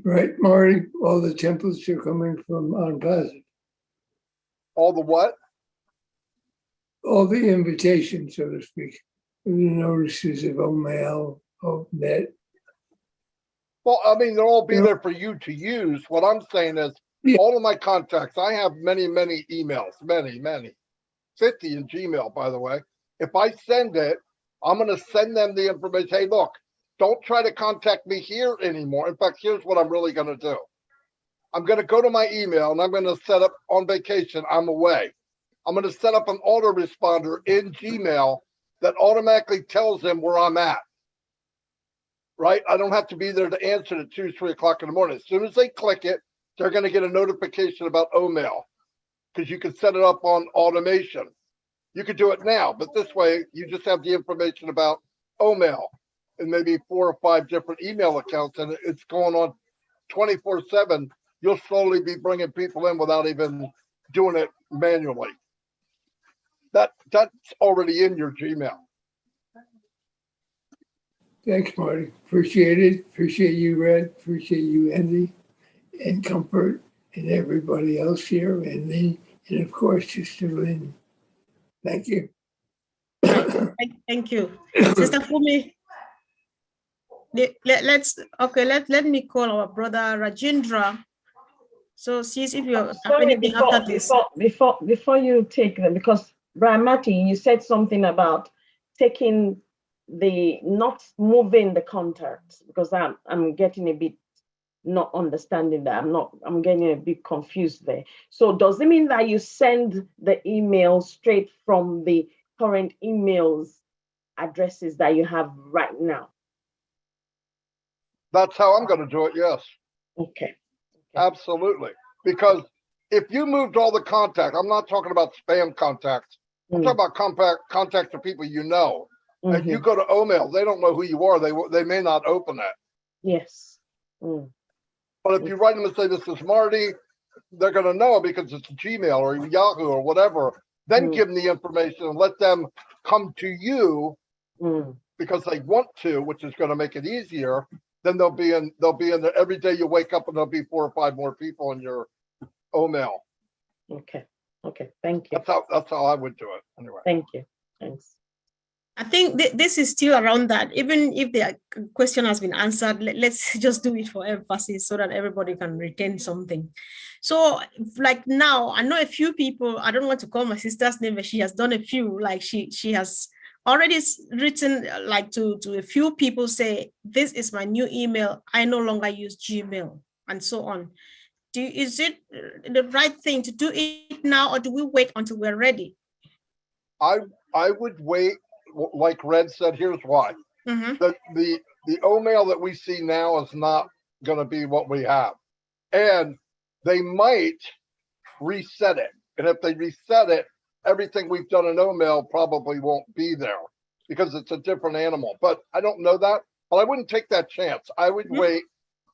Speaker 10: Right, Marty, all the templates are coming from Onpassive.
Speaker 11: All the what?
Speaker 10: All the invitations, so to speak. The notices of OMail, ONet.
Speaker 11: Well, I mean, they'll all be there for you to use. What I'm saying is, all of my contacts. I have many, many emails, many, 50 in Gmail, by the way. If I send it, I'm going to send them the information. Hey, look, don't try to contact me here anymore. In fact, here's what I'm really going to do. I'm going to go to my email and I'm going to set up on vacation. I'm away. I'm going to set up an autoresponder in Gmail that automatically tells them where I'm at. Right? I don't have to be there to answer at 2, 3 o'clock in the morning. As soon as they click it, they're going to get a notification about OMail because you can set it up on automation. You could do it now, but this way you just have the information about OMail and maybe 4 or 5 different email accounts, and it's going on 24/7. You'll slowly be bringing people in without even doing it manually. That's already in your Gmail.
Speaker 10: Thanks, Marty. Appreciate it. Appreciate you, Red. Appreciate you, Andy, and Comfort, and everybody else here, and me, and of course, Sister Lynn. Thank you.
Speaker 5: Thank you. Sister Fumi, let me call our brother Rajendra. So see if you have anything after this.
Speaker 7: Before you take them, because Brian Martin, you said something about taking not moving the contacts, because I'm getting a bit not understanding that. I'm getting a bit confused there. So does it mean that you send the email straight from the current emails addresses that you have right now?
Speaker 11: That's how I'm going to do it, yes.
Speaker 7: Okay.
Speaker 11: Absolutely. Because if you moved all the contacts, I'm not talking about spam contacts. I'm talking about contacts of people you know. And you go to OMail, they don't know who you are. They may not open it.
Speaker 7: Yes.
Speaker 11: But if you write them and say, this is Marty, they're going to know because it's Gmail or Yahoo or whatever. Then give them the information and let them come to you because they want to, which is going to make it easier. Then they'll be in there every day you wake up and there'll be 4 or 5 more people in your OMail.
Speaker 7: Okay. Thank you.
Speaker 11: That's how I would do it anyway.
Speaker 7: Thank you. Thanks.
Speaker 5: I think this is still around that. Even if the question has been answered, let's just do it for emphasis so that everybody can retain something. So like now, I know a few people, I don't want to call my sister's name, but she has done a few, like she has already written like to a few people say, this is my new email. I no longer use Gmail and so on. Is it the right thing to do it now, or do we wait until we're ready?
Speaker 11: I would wait. Like Red said, here's why. The OMail that we see now is not going to be what we have. And they might reset it. And if they reset it, everything we've done in OMail probably won't be there because it's a different animal. But I don't know that. But I wouldn't take that chance. I would wait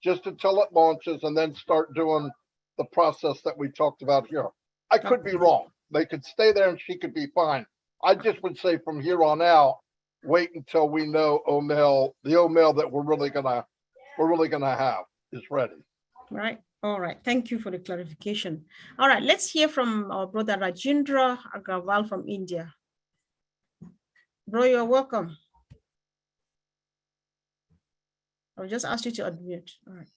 Speaker 11: just until it launches and then start doing the process that we talked about here. I could be wrong. They could stay there and she could be fine. I just would say from here on out, wait until we know the OMail that we're really gonna have is ready.
Speaker 5: Right. All right. Thank you for the clarification. All right. Let's hear from our brother Rajendra Agrawal from India. Bro, you're welcome. I'll just ask you to unmute. All right.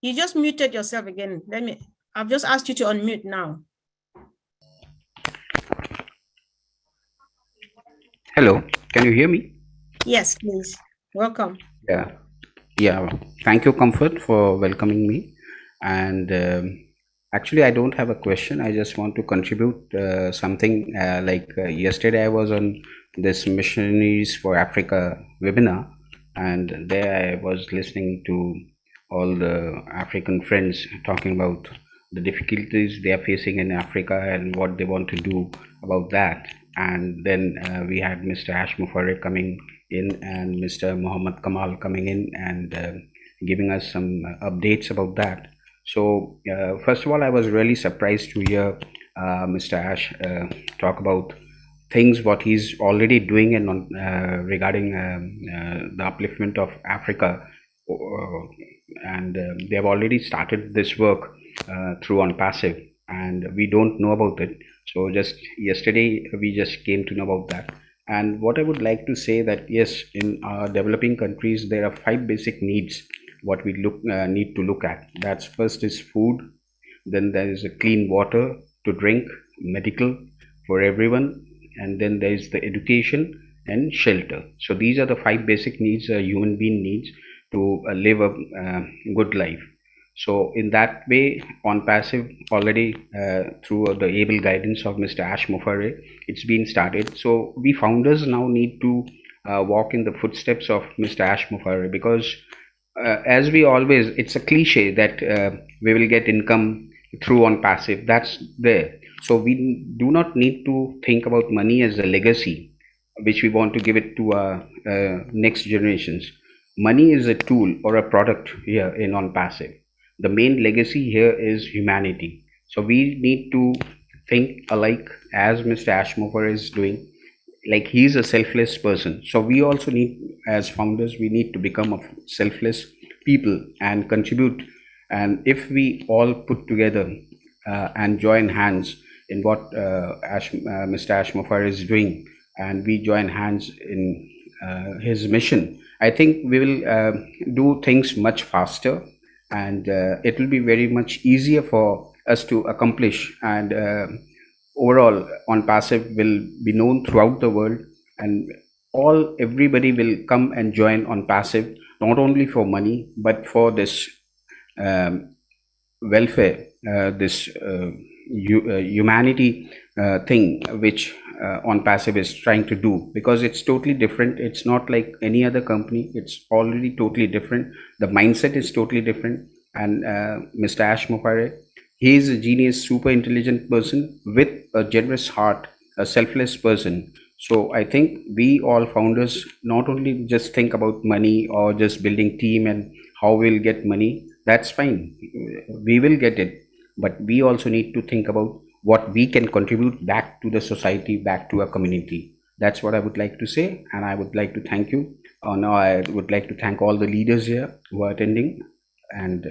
Speaker 5: You just muted yourself again. I've just asked you to unmute now.
Speaker 12: Hello, can you hear me?
Speaker 5: Yes, please. Welcome.
Speaker 12: Yeah. Thank you, Comfort, for welcoming me. And actually, I don't have a question. I just want to contribute something. Yesterday, I was on this Missionaries for Africa webinar, and there I was listening to all the African friends talking about the difficulties they are facing in Africa and what they want to do about that. And then we had Mr. Mufareh coming in and Mr. Muhammad Kamal coming in and giving us some updates about that. So first of all, I was really surprised to hear Mr. Ash talk about things what he's already doing and regarding the upliftment of Africa. And they have already started this work through Onpassive, and we don't know about it. So just yesterday we just came to know about that, And what I would like to say that yes, in our developing countries, there are 5 basic needs what we need to look at. That's first is food, then there is a clean water to drink, medical for everyone, and then there is the education and shelter. So these are the 5 basic needs a human being needs to live a good life. So in that way, Onpassive already through the able guidance of Mr. Ash Mufareh, it's been started. So we founders now need to walk in the footsteps of Mr. Ash Mufareh, because as we always, it's a cliche that we will get income through Onpassive. That's there. So we do not need to think about money as a legacy, which we want to give it to our next generations. Money is a tool or a product here in Onpassive. The main legacy here is humanity. So we need to think alike as Mr. Ashmover is doing. Like he's a selfless person. So we also need, as founders, we need to become a selfless people and contribute. And if we all put together and join hands in what Mr. Ashmover is doing, and we join hands in his mission, I think we will do things much faster, and it will be very much easier for us to accomplish. And overall, Onpassive will be known throughout the world, and everybody will come and join Onpassive, not only for money but for this welfare, this humanity thing which Onpassive is trying to do, because it's totally different. It's not like any other company. It's already totally different. The mindset is totally different. And Mr. Ash Mufareh, he is a genius, super intelligent person with a generous heart, a selfless person. So I think we all founders not only just think about money or just building team and how we'll get money. That's fine. We will get it. But we also need to think about what we can contribute back to the society, back to our community. That's what I would like to say. And I would like to thank you. Now I would like to thank all the leaders here who are attending, and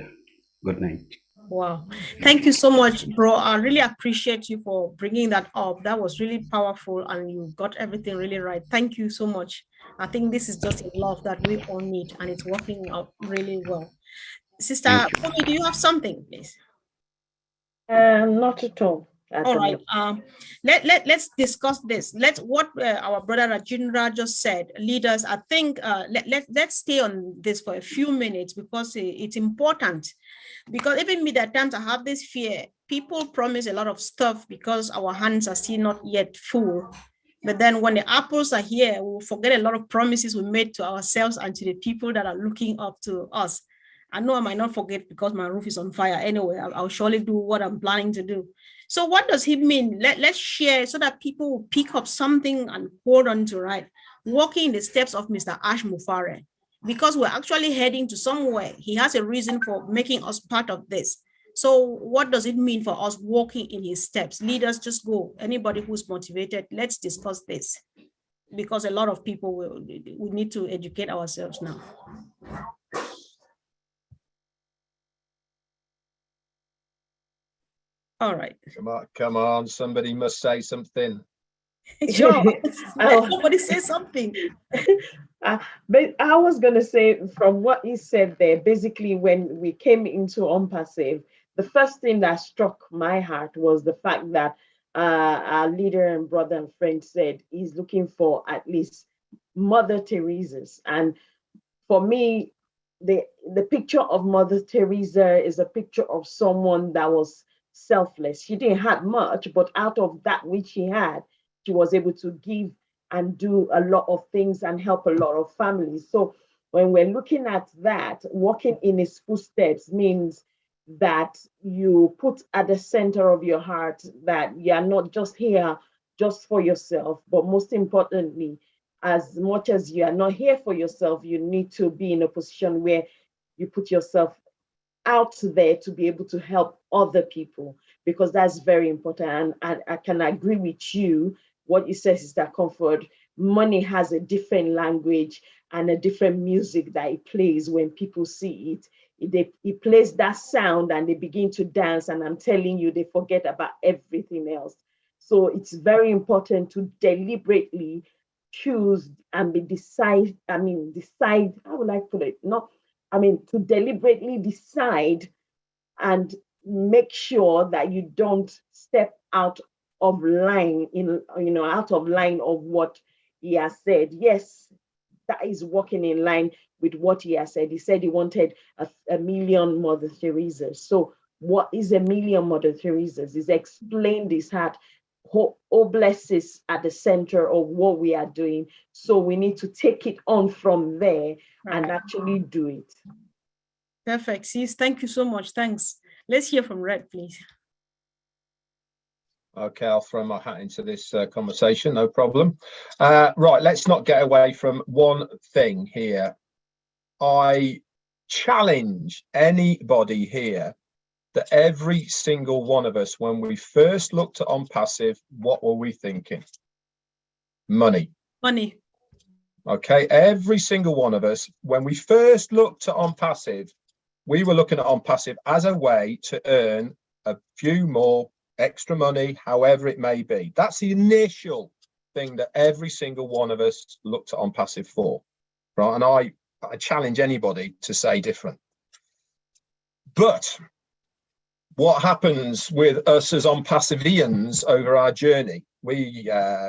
Speaker 12: good night.
Speaker 5: Wow. Thank you so much, bro. I really appreciate you for bringing that up. That was really powerful and you got everything really right. Thank you so much. I think this is just a love that we all need and it's working out really well. Sister Omi, do you have something, please?
Speaker 7: Not at all.
Speaker 5: All right. Let's discuss this. What our brother Rajendra just said. Leaders, I think let's stay on this for a few minutes because it's important. Because even me, at times I have this fear. People promise a lot of stuff because our hands are still not yet full. But then when the apples are here, we'll forget a lot of promises we made to ourselves and to the people that are looking up to us. I know I might not forget because my roof is on fire anyway. I'll surely do what I'm planning to do. So what does he mean? Let's share so that people will pick up something and hold on to, right? Walking in the steps of Mr. Ash Mufareh, because we're actually heading to somewhere. He has a reason for making us part of this. So what does it mean for us walking in his steps? Leaders, just go. Anybody who's motivated, let's discuss this. Because a lot of people we need to educate ourselves now. All right.
Speaker 3: Come on, somebody must say something.
Speaker 5: Sure. Somebody say something.
Speaker 7: But I was going to say, from what he said there, basically when we came into Onpassive, the first thing that struck my heart was the fact that our leader and brother and friend said he's looking for at least Mother Teresa's. And for me, the picture of Mother Teresa is a picture of someone that was selfless. She didn't have much, but out of that which she had, she was able to give and do a lot of things and help a lot of families. So when we're looking at that, walking in his footsteps means that you put at the center of your heart that you are not just here just for yourself, but most importantly, as much as you are not here for yourself, you need to be in a position where you put yourself out there to be able to help other people, because that's very important. And I can agree with you. What you said is that Comfort, money has a different language and a different music that it plays when people see it. It plays that sound and they begin to dance, and I'm telling you, they forget about everything else. So it's very important to deliberately choose and decide, how would I put it? To deliberately decide and make sure that you don't step out of line of what he has said. Yes, that is working in line with what he has said. He said he wanted a million Mother Teresa's. So what is a million Mother Teresa's? He's explained this had OBless is at the center of what we are doing. So we need to take it on from there and actually do it.
Speaker 5: Perfect. Sis, thank you so much. Thanks. Let's hear from Red, please.
Speaker 3: Okay, I'll throw my hat into this conversation, no problem. Right, let's not get away from one thing here. I challenge anybody here that every single one of us, when we first looked at Onpassive, what were we thinking? Money.
Speaker 5: Money.
Speaker 3: Okay, every single one of us, when we first looked at Onpassive, we were looking at Onpassive as a way to earn a few more extra money, however it may be. That's the initial thing that every single one of us looked at Onpassive for, right? And I challenge anybody to say different. But what happens with us as Onpassivians over our journey? We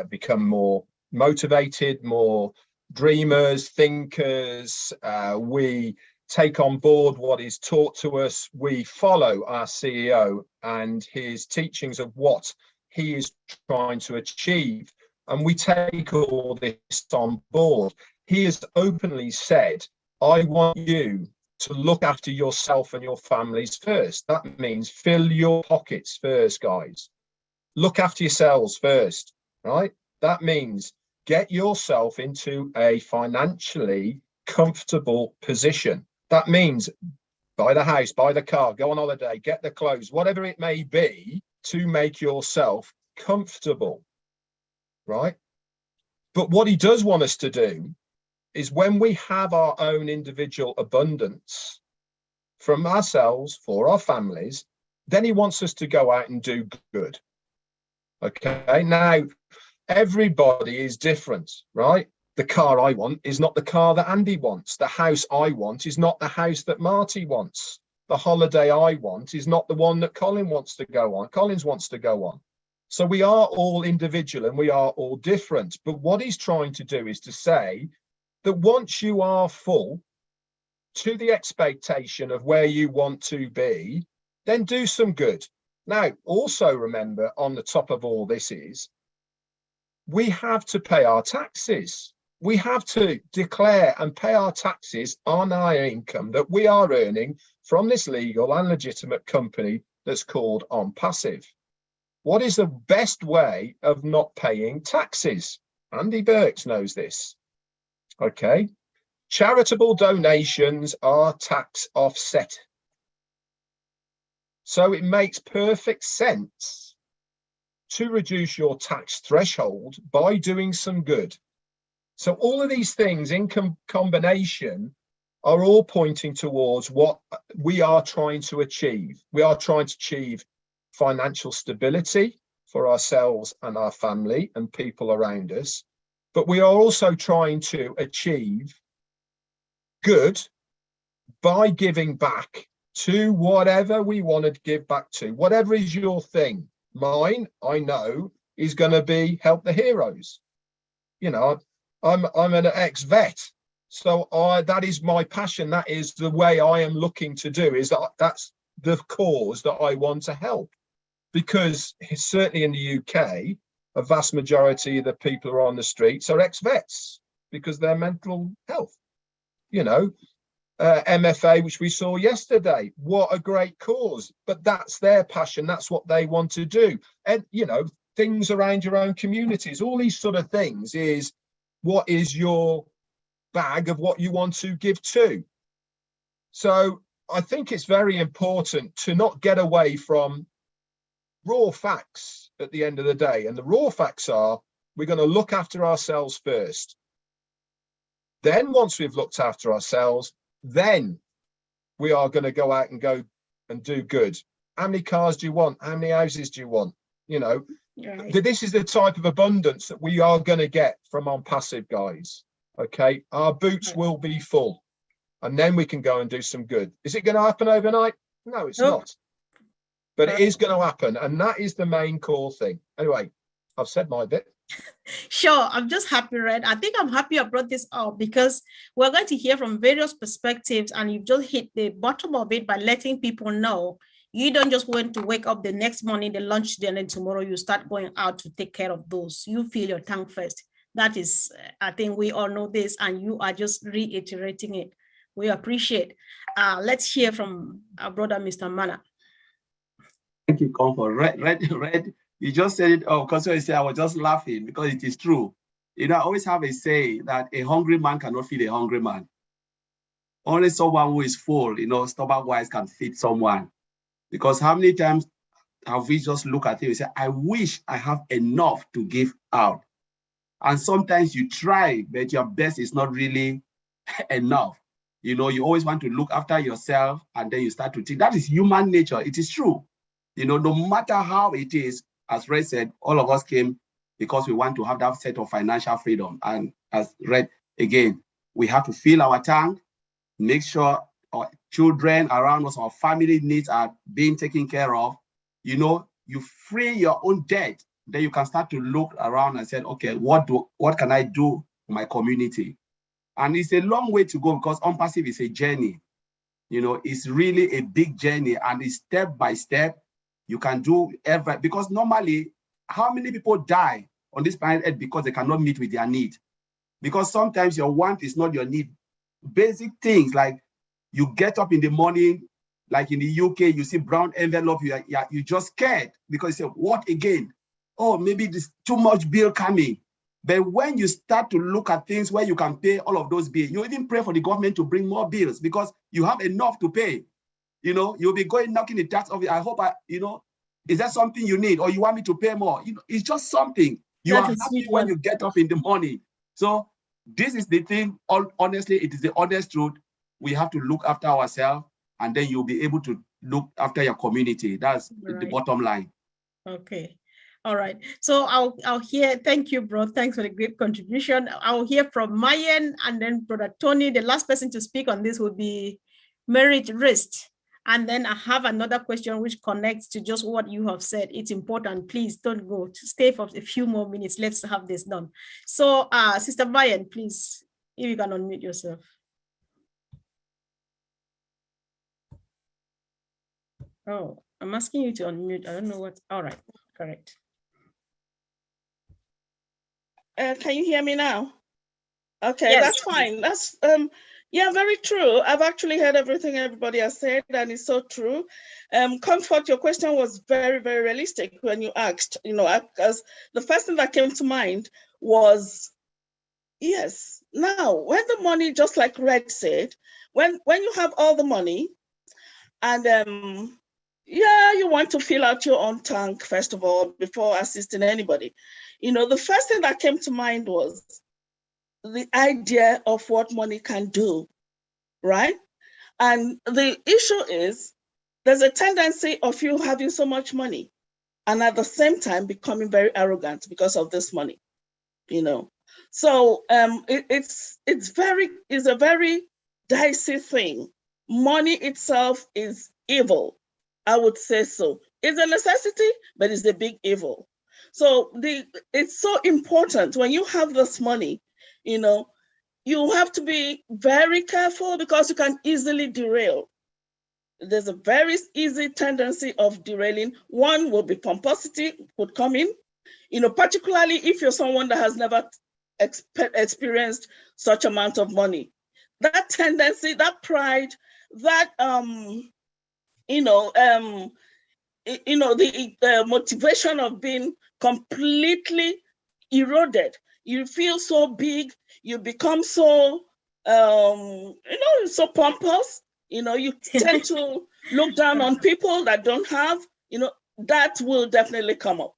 Speaker 3: become more motivated, more dreamers, thinkers. We take on board what is taught to us. We follow our CEO and his teachings of what he is trying to achieve. And we take all this on board. He has openly said, I want you to look after yourself and your families first. That means fill your pockets first, guys. Look after yourselves first, right? That means get yourself into a financially comfortable position. That means buy the house, buy the car, go on holiday, get the clothes, whatever it may be, to make yourself comfortable, right? But what he does want us to do is when we have our own individual abundance from ourselves for our families, then he wants us to go out and do good. Okay, now everybody is different, right? The car I want is not the car that Andy wants. The house I want is not the house that Marty wants. The holiday I want is not the one that Collins wants to go on. So we are all individual and we are all different. But what he's trying to do is to say that once you are full to the expectation of where you want to be, then do some good. Now, also remember, on the top of all this is, we have to pay our taxes. We have to declare and pay our taxes on our income that we are earning from this legal and legitimate company that's called Onpassive. What is the best way of not paying taxes? Andy Burks knows this. Okay. Charitable donations are tax offset. So it makes perfect sense to reduce your tax threshold by doing some good. So all of these things in combination are all pointing towards what we are trying to achieve. We are trying to achieve financial stability for ourselves and our family and people around us. But we are also trying to achieve good by giving back to whatever we want to give back to, whatever is your thing. Mine, I know, is going to be help the heroes. You know, I'm an ex-vet, so that is my passion. That is the way I am looking to do. That's the cause that I want to help, because certainly in the UK, a vast majority of the people who are on the streets are ex-vets because of their mental health. You know, MFA, which we saw yesterday, what a great cause, but that's their passion. That's what they want to do. And, you know, things around your own communities, all these sort of things is what is your bag of what you want to give to. So I think it's very important to not get away from raw facts at the end of the day. And the raw facts are, we're going to look after ourselves first. Then once we've looked after ourselves, then we are going to go out and do good. How many cars do you want? How many houses do you want? You know,
Speaker 5: Right.
Speaker 3: This is the type of abundance that we are going to get from Onpassive, guys. Okay, our boots will be full, and then we can go and do some good. Is it going to happen overnight? No, it's not. But it is going to happen, and that is the main core thing. Anyway, I've said my bit.
Speaker 5: Sure, I'm just happy, Red. I think I'm happy I brought this up because we're going to hear from various perspectives, and you've just hit the bottom of it by letting people know you don't just want to wake up the next morning, the lunch, then and tomorrow you start going out to take care of those. You fill your tank first. That is, I think we all know this, and you are just reiterating it. We appreciate. Let's hear from our brother, Mr. Mana.
Speaker 9: Thank you, Comfort. Red, you just said it. Oh, because I said I was just laughing because it is true. You know, I always have a say that a hungry man cannot feed a hungry man. Only someone who is full, you know, stomach-wise can feed someone. Because how many times have we just looked at it and say, I wish I have enough to give out. And sometimes you try, but your best is not really enough. You know, you always want to look after yourself, and then you start to think that is human nature. It is true. You know, no matter how it is, as Red said, all of us came because we want to have that set of financial freedom. And as Red, again, we have to fill our tank, make sure our children around us, our family needs are being taken care of. You know, you free your own debt, then you can start to look around and say, okay, what can I do in my community? And it's a long way to go because Onpassive is a journey. You know, it's really a big journey, and it's step by step. You can do because normally, how many people die on this planet Earth because they cannot meet with their need? Because sometimes your want is not your need. Basic things like you get up in the morning, like in the UK, you see brown envelope, you just scared because you say, what again? Oh, maybe there's too much bill coming. But when you start to look at things where you can pay all of those bills, you even pray for the government to bring more bills because you have enough to pay. You know, you'll be going knocking the tax office. I hope is that something you need or you want me to pay more? You know, it's just something. You are happy when you get up in the morning. So this is the thing. Honestly, it is the honest truth. We have to look after ourselves, and then you'll be able to look after your community. That's the bottom line.
Speaker 5: Okay. All right. So I'll hear. Thank you, bro. Thanks for the great contribution. I'll hear from Mayen and then Brother Tony. The last person to speak on this would be Merit Wrist. And then I have another question which connects to just what you have said. It's important. Please don't go. Stay for a few more minutes. Let's have this done. So, Sister Mayen, please, if you can unmute yourself. Oh, I'm asking you to unmute. I don't know what. All right, correct.
Speaker 13: Can you hear me now? Okay,
Speaker 5: Yes.
Speaker 13: that's fine. That's yeah, very true. I've actually heard everything everybody has said, and it's so true. Comfort, your question was very, very realistic when you asked, you know, because the first thing that came to mind was, yes, now when the money, just like Red said, when you have all the money and yeah, you want to fill out your own tank, first of all, before assisting anybody. You know, the first thing that came to mind was the idea of what money can do, right? And the issue is there's a tendency of you having so much money and at the same time becoming very arrogant because of this money, you know. So it's a very dicey thing. Money itself is evil, I would say so. It's a necessity, but it's a big evil. So it's so important when you have this money, you know, you have to be very careful because you can easily derail. There's a very easy tendency of derailing. One will be pomposity would come in, you know, particularly if you're someone that has never experienced such amount of money. That tendency, that pride, that the motivation of being completely eroded. You feel so big, you become so, so pompous, you know, you tend to look down on people that don't have, you know, that will definitely come up.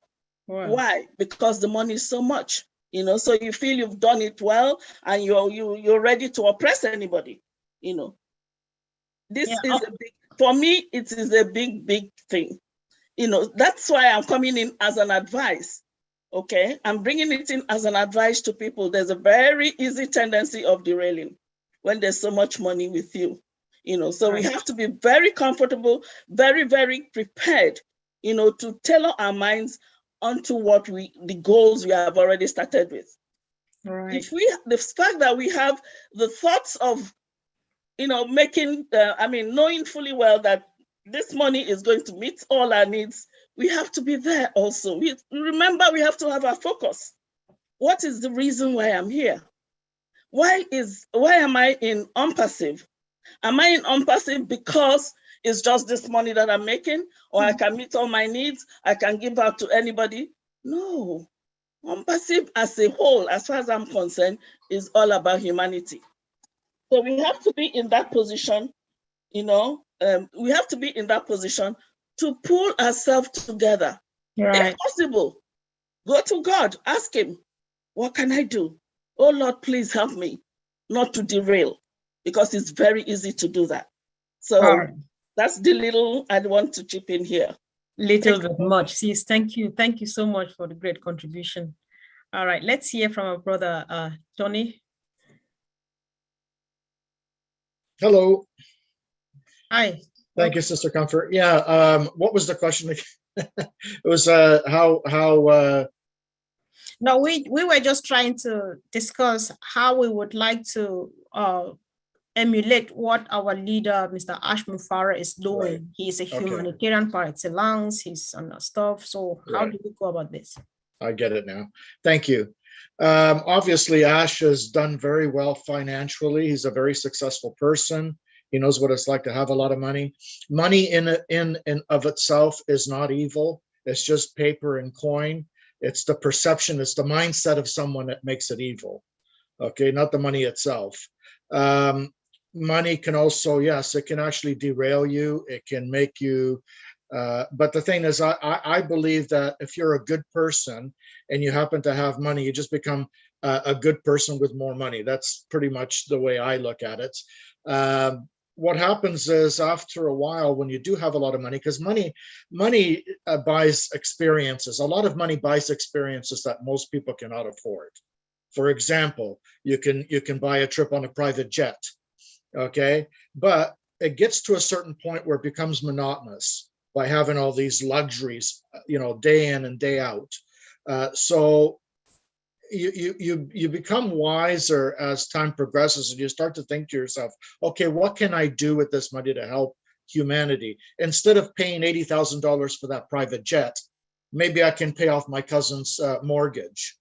Speaker 13: Wow. Why? Because the money is so much, you know, so you feel you've done it well and you're ready to oppress anybody, you know. This is a big, for me, it is a big, big thing. That's why I'm coming in as an advice. Okay, I'm bringing it in as an advice to people. There's a very easy tendency of derailing when there's so much money with you. So we have to be very comfortable, very, very prepared, to tailor our minds onto the goals we have already started with.
Speaker 5: Right.
Speaker 13: The fact that we have the thoughts of, knowing fully well that this money is going to meet all our needs, we have to be there also. Remember, we have to have our focus. What is the reason why I'm here? Why am I in Onpassive? Am I in Onpassive because it's just this money that I'm making, or I can meet all my needs, I can give out to anybody? No. Onpassive as a whole, as far as I'm concerned, is all about humanity. So we have to be in that position, we have to be in that position to pull ourselves together.
Speaker 5: Right.
Speaker 13: If possible, go to God, ask him, what can I do? Oh Lord, please help me not to derail, because it's very easy to do that. So that's the little I'd want to chip in here.
Speaker 5: Little bit much. Yes, thank you. Thank you so much for the great contribution. All right, let's hear from our brother, Tony.
Speaker 8: Hello.
Speaker 5: Hi.
Speaker 8: Thank you, Sister Comfort. Yeah, what was the question? It was how
Speaker 5: No, we were just trying to discuss how we would like to emulate what our leader, Mr. Ash Mufareh, is doing.
Speaker 8: Right.
Speaker 5: He's a humanitarian par excellence. He's on stuff. So how do we go about this?
Speaker 8: I get it now. Thank you. Obviously, Ash has done very well financially. He's a very successful person. He knows what it's like to have a lot of money. Money in of itself is not evil. It's just paper and coin. It's the perception, it's the mindset of someone that makes it evil. Okay, not the money itself. Money can also, yes, it can actually derail you. It can make you, but the thing is, I believe that if you're a good person and you happen to have money, you just become a good person with more money. That's pretty much the way I look at it. What happens is, after a while, when you do have a lot of money, because money buys experiences. A lot of money buys experiences that most people cannot afford. For example, you can buy a trip on a private jet, okay? But it gets to a certain point where it becomes monotonous by having all these luxuries, day in and day out. So you become wiser as time progresses, and you start to think to yourself, okay, what can I do with this money to help humanity? Instead of paying $80,000 for that private jet, maybe I can pay off my cousin's mortgage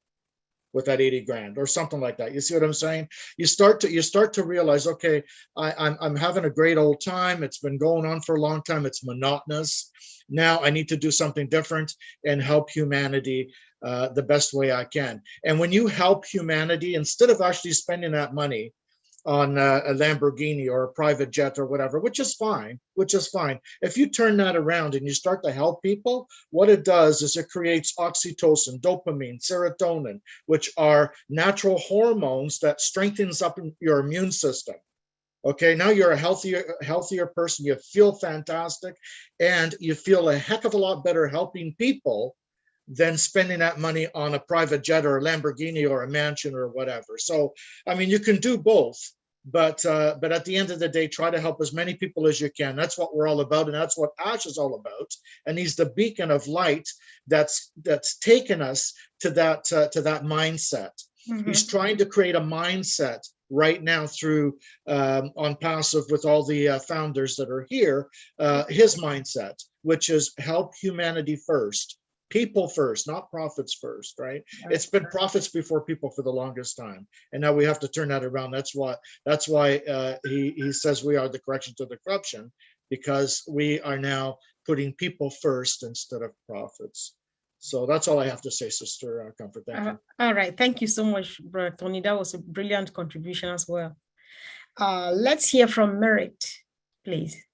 Speaker 8: with that 80 grand or something like that. You see what I'm saying? You start to realize, okay, I'm having a great old time. It's been going on for a long time. It's monotonous. Now I need to do something different and help humanity the best way I can. And when you help humanity, instead of actually spending that money on a Lamborghini or a private jet or whatever, which is fine. If you turn that around and you start to help people, what it does is it creates oxytocin, dopamine, serotonin, which are natural hormones that strengthens up your immune system. Okay, now you're a healthier person, you feel fantastic, and you feel a heck of a lot better helping people than spending that money on a private jet or a Lamborghini or a mansion or whatever. So, I mean, you can do both, but at the end of the day, try to help as many people as you can. That's what we're all about, and that's what Ash is all about. And he's the beacon of light that's taken us to that mindset. Mm-hmm. He's trying to create a mindset right now through Onpassive with all the founders that are here, his mindset, which is help humanity first. People first, not profits first, right? It's been profits before people for the longest time, and now we have to turn that around. That's why he says we are the correction to the corruption, because we are now putting people first instead of profits. So that's all I have to say, Sister Comfort. Thank you.
Speaker 5: All right, thank you so much, Brother Tony. That was a brilliant contribution as well. Let's hear from Merit, please.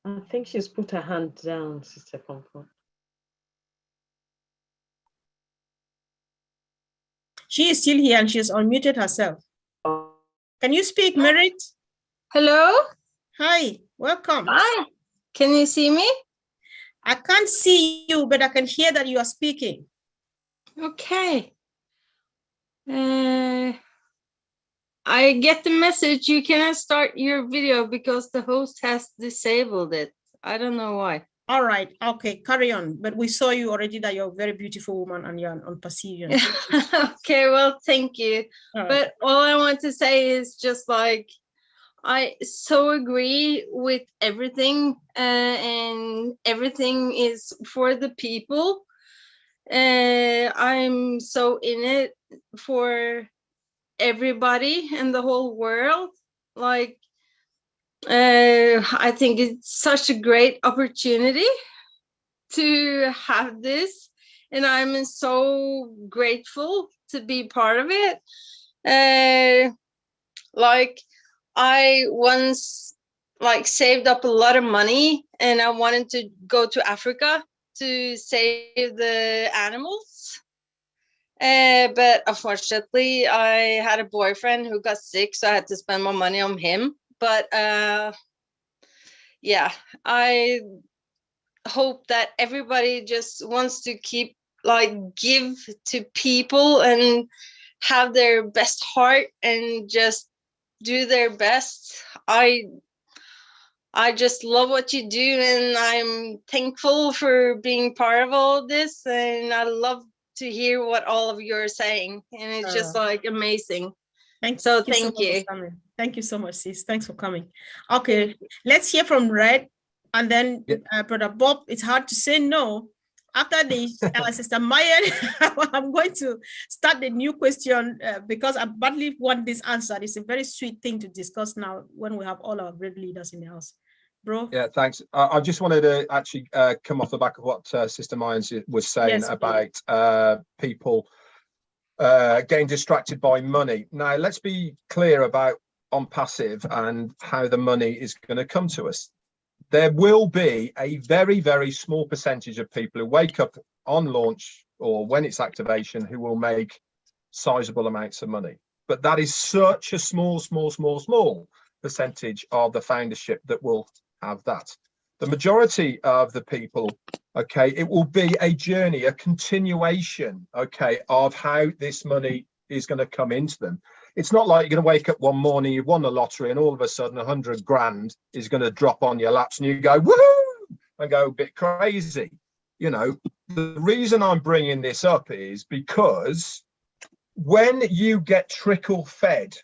Speaker 7: I think she's put her hand down, Sister Comfort.
Speaker 5: She is still here and she's unmuted herself. Can you speak, Merit?
Speaker 14: Hello.
Speaker 5: Hi, welcome.
Speaker 14: Hi. Can you see me?
Speaker 5: I can't see you, but I can hear that you are speaking.
Speaker 14: Okay. I get the message you cannot start your video because the host has disabled it. I don't know why.
Speaker 5: All right. Okay, carry on. But we saw you already that you're a very beautiful woman and you're Onpassive.
Speaker 14: Okay, well, thank you.
Speaker 5: All right.
Speaker 14: But all I want to say is just like, I so agree with everything, and everything is for the people. I'm so in it for everybody in the whole world. Like, I think it's such a great opportunity to have this, and I'm so grateful to be part of it. Like, I once saved up a lot of money, and I wanted to go to Africa to save the animals. But unfortunately, I had a boyfriend who got sick, so I had to spend my money on him. But yeah, I hope that everybody just wants to keep give to people and have their best heart and just do their best. I just love what you do, and I'm thankful for being part of all of this, and I love to hear what all of you are saying, and it's just amazing.
Speaker 5: Thank
Speaker 14: you.
Speaker 5: Thank you so much, sis. Thanks for coming. Okay, let's hear from Red, and then Brother Bob. It's hard to say no. After the Sister Maya, I'm going to start the new question because I badly want this answered. It's a very sweet thing to discuss now when we have all our great leaders in the house. Bro.
Speaker 3: Yeah, thanks. I just wanted to actually come off the back of what Sister Maya was saying about people getting distracted by money. Now, let's be clear about Onpassive and how the money is going to come to us. There will be a very, very small percentage of people who wake up on launch or when it's activation who will make sizable amounts of money. But that is such a small percentage of the foundership that will have that. The majority of the people, okay, it will be a journey, a continuation, okay, of how this money is going to come into them. It's not like you're going to wake up one morning, you've won the lottery, and all of a sudden 100 grand is going to drop on your laps and you go, woohoo, and go a bit crazy. You know, the reason I'm bringing this up is because when you get trickle fed,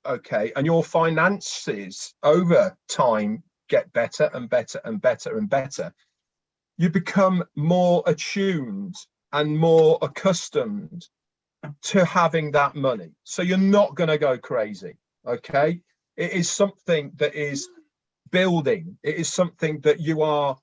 Speaker 3: okay, and your finances over time get better and better and better and better, you become more attuned and more accustomed to having that money. So you're not going to go crazy, okay? It is something that is building. It is something that you are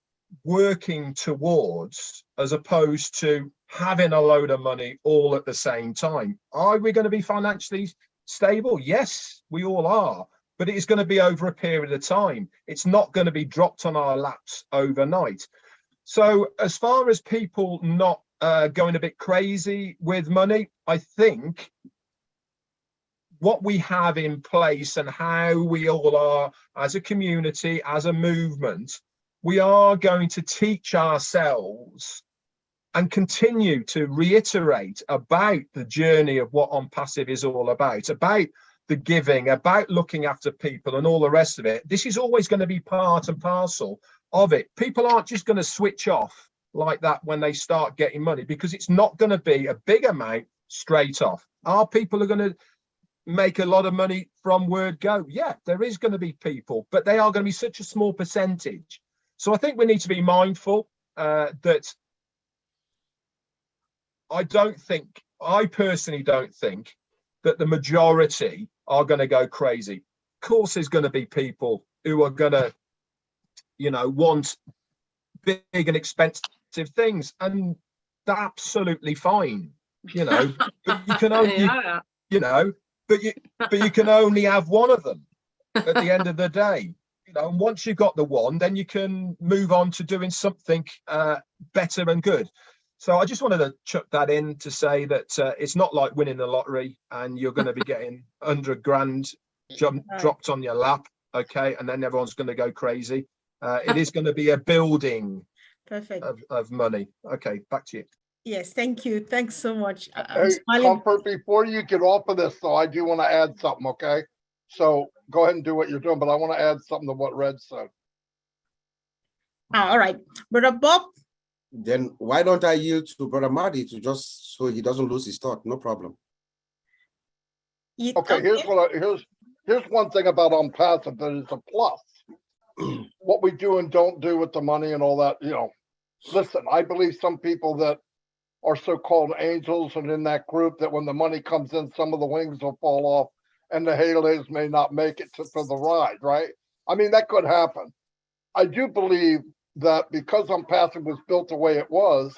Speaker 3: working towards, as opposed to having a load of money all at the same time. Are we going to be financially stable? Yes, we all are, but it is going to be over a period of time. It's not going to be dropped on our laps overnight. So as far as people not going a bit crazy with money, I think what we have in place and how we all are as a community, as a movement, we are going to teach ourselves and continue to reiterate about the journey of what Onpassive is all about the giving, about looking after people and all the rest of it. This is always going to be part and parcel of it. People aren't just going to switch off like that when they start getting money, because it's not going to be a big amount straight off. Are people are going to make a lot of money from word go? Yeah, there is going to be people, but they are going to be such a small percentage. So I think we need to be mindful that I personally don't think that the majority are going to go crazy. Of course, there's going to be people who are going to, you know, want big and expensive things, and that's absolutely fine, you know. But you can only, you know, but you can only have one of them at the end of the day, you know. And once you've got the one, then you can move on to doing something better and good. So I just wanted to chuck that in to say that it's not like winning the lottery and you're going to be getting 100 grand dropped on your lap, okay, and then everyone's going to go crazy. It is going to be a building of money. Okay, back to you.
Speaker 5: Yes, thank you. Thanks so much.
Speaker 11: Hey, Comfort, before you get off of this, though, I do want to add something, okay? So go ahead and do what you're doing, but I want to add something to what Red said.
Speaker 5: All right, Brother Bob.
Speaker 4: Then why don't I yield to Brother Marty to just so he doesn't lose his thought? No problem.
Speaker 11: Okay, here's one thing about Onpassive that is a plus. What we do and don't do with the money and all that, you know. Listen, I believe some people that are so-called angels and in that group that when the money comes in, some of the wings will fall off and the halos may not make it for the ride, right? I mean, that could happen. I do believe that because Onpassive was built the way it was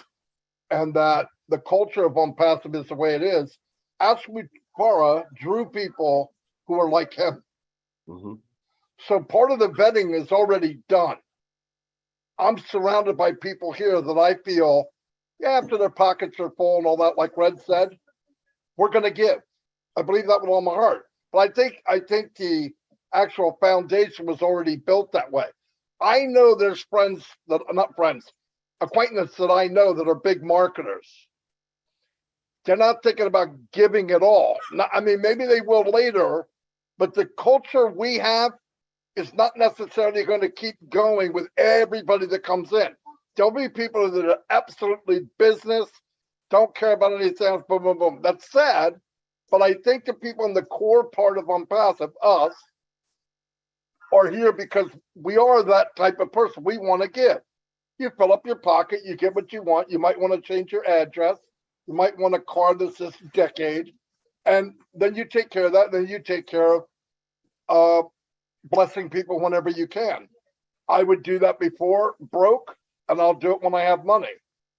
Speaker 11: and that the culture of Onpassive is the way it is, Mufareh drew people who are like him. So part of the vetting is already done. I'm surrounded by people here that I feel, yeah, after their pockets are full and all that, like Red said, we're going to give. I believe that with all my heart. But I think the actual foundation was already built that way. I know there's friends that are not friends, acquaintances that I know that are big marketers. They're not thinking about giving it all. I mean, maybe they will later, but the culture we have is not necessarily going to keep going with everybody that comes in. There'll be people that are absolutely business, don't care about anything else, boom, boom, boom. That's sad, but I think the people in the core part of Onpassive, us, are here because we are that type of person. We want to give. You fill up your pocket, you get what you want. You might want to change your address. You might want a car that's this decade. And then you take care of that. Then you take care of blessing people whenever you can. I would do that before broke, and I'll do it when I have money.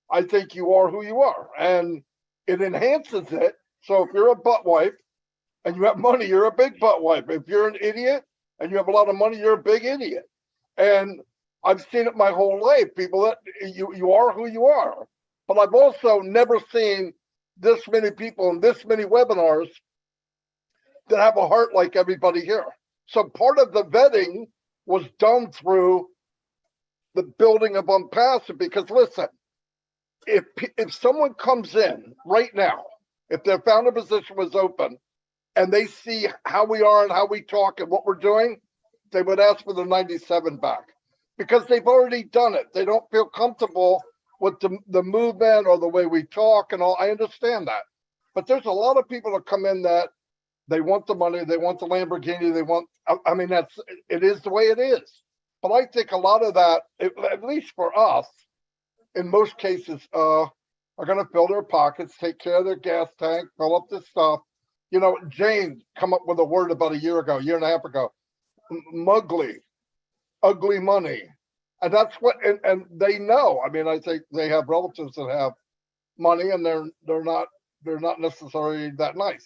Speaker 11: I think you are who you are, and it enhances it. So if you're a butt wipe and you have money, you're a big butt wipe. If you're an idiot and you have a lot of money, you're a big idiot. And I've seen it my whole life, people, that you are who you are. But I've also never seen this many people in this many webinars that have a heart like everybody here. So part of the vetting was done through the building of Onpassive, because listen, if someone comes in right now, if their founder position was open and they see how we are and how we talk and what we're doing, they would ask for the 97 back because they've already done it. They don't feel comfortable with the movement or the way we talk and all. I understand that. But there's a lot of people that come in that they want the money, they want the Lamborghini, they want, I mean, it is the way it is. But I think a lot of that, at least for us, in most cases, are going to fill their pockets, take care of their gas tank, fill up this stuff. You know, Jane come up with a word about a year and a half ago, muggly, ugly money. And that's what, and they know. I mean, I think they have relatives that have money and they're not necessarily that nice.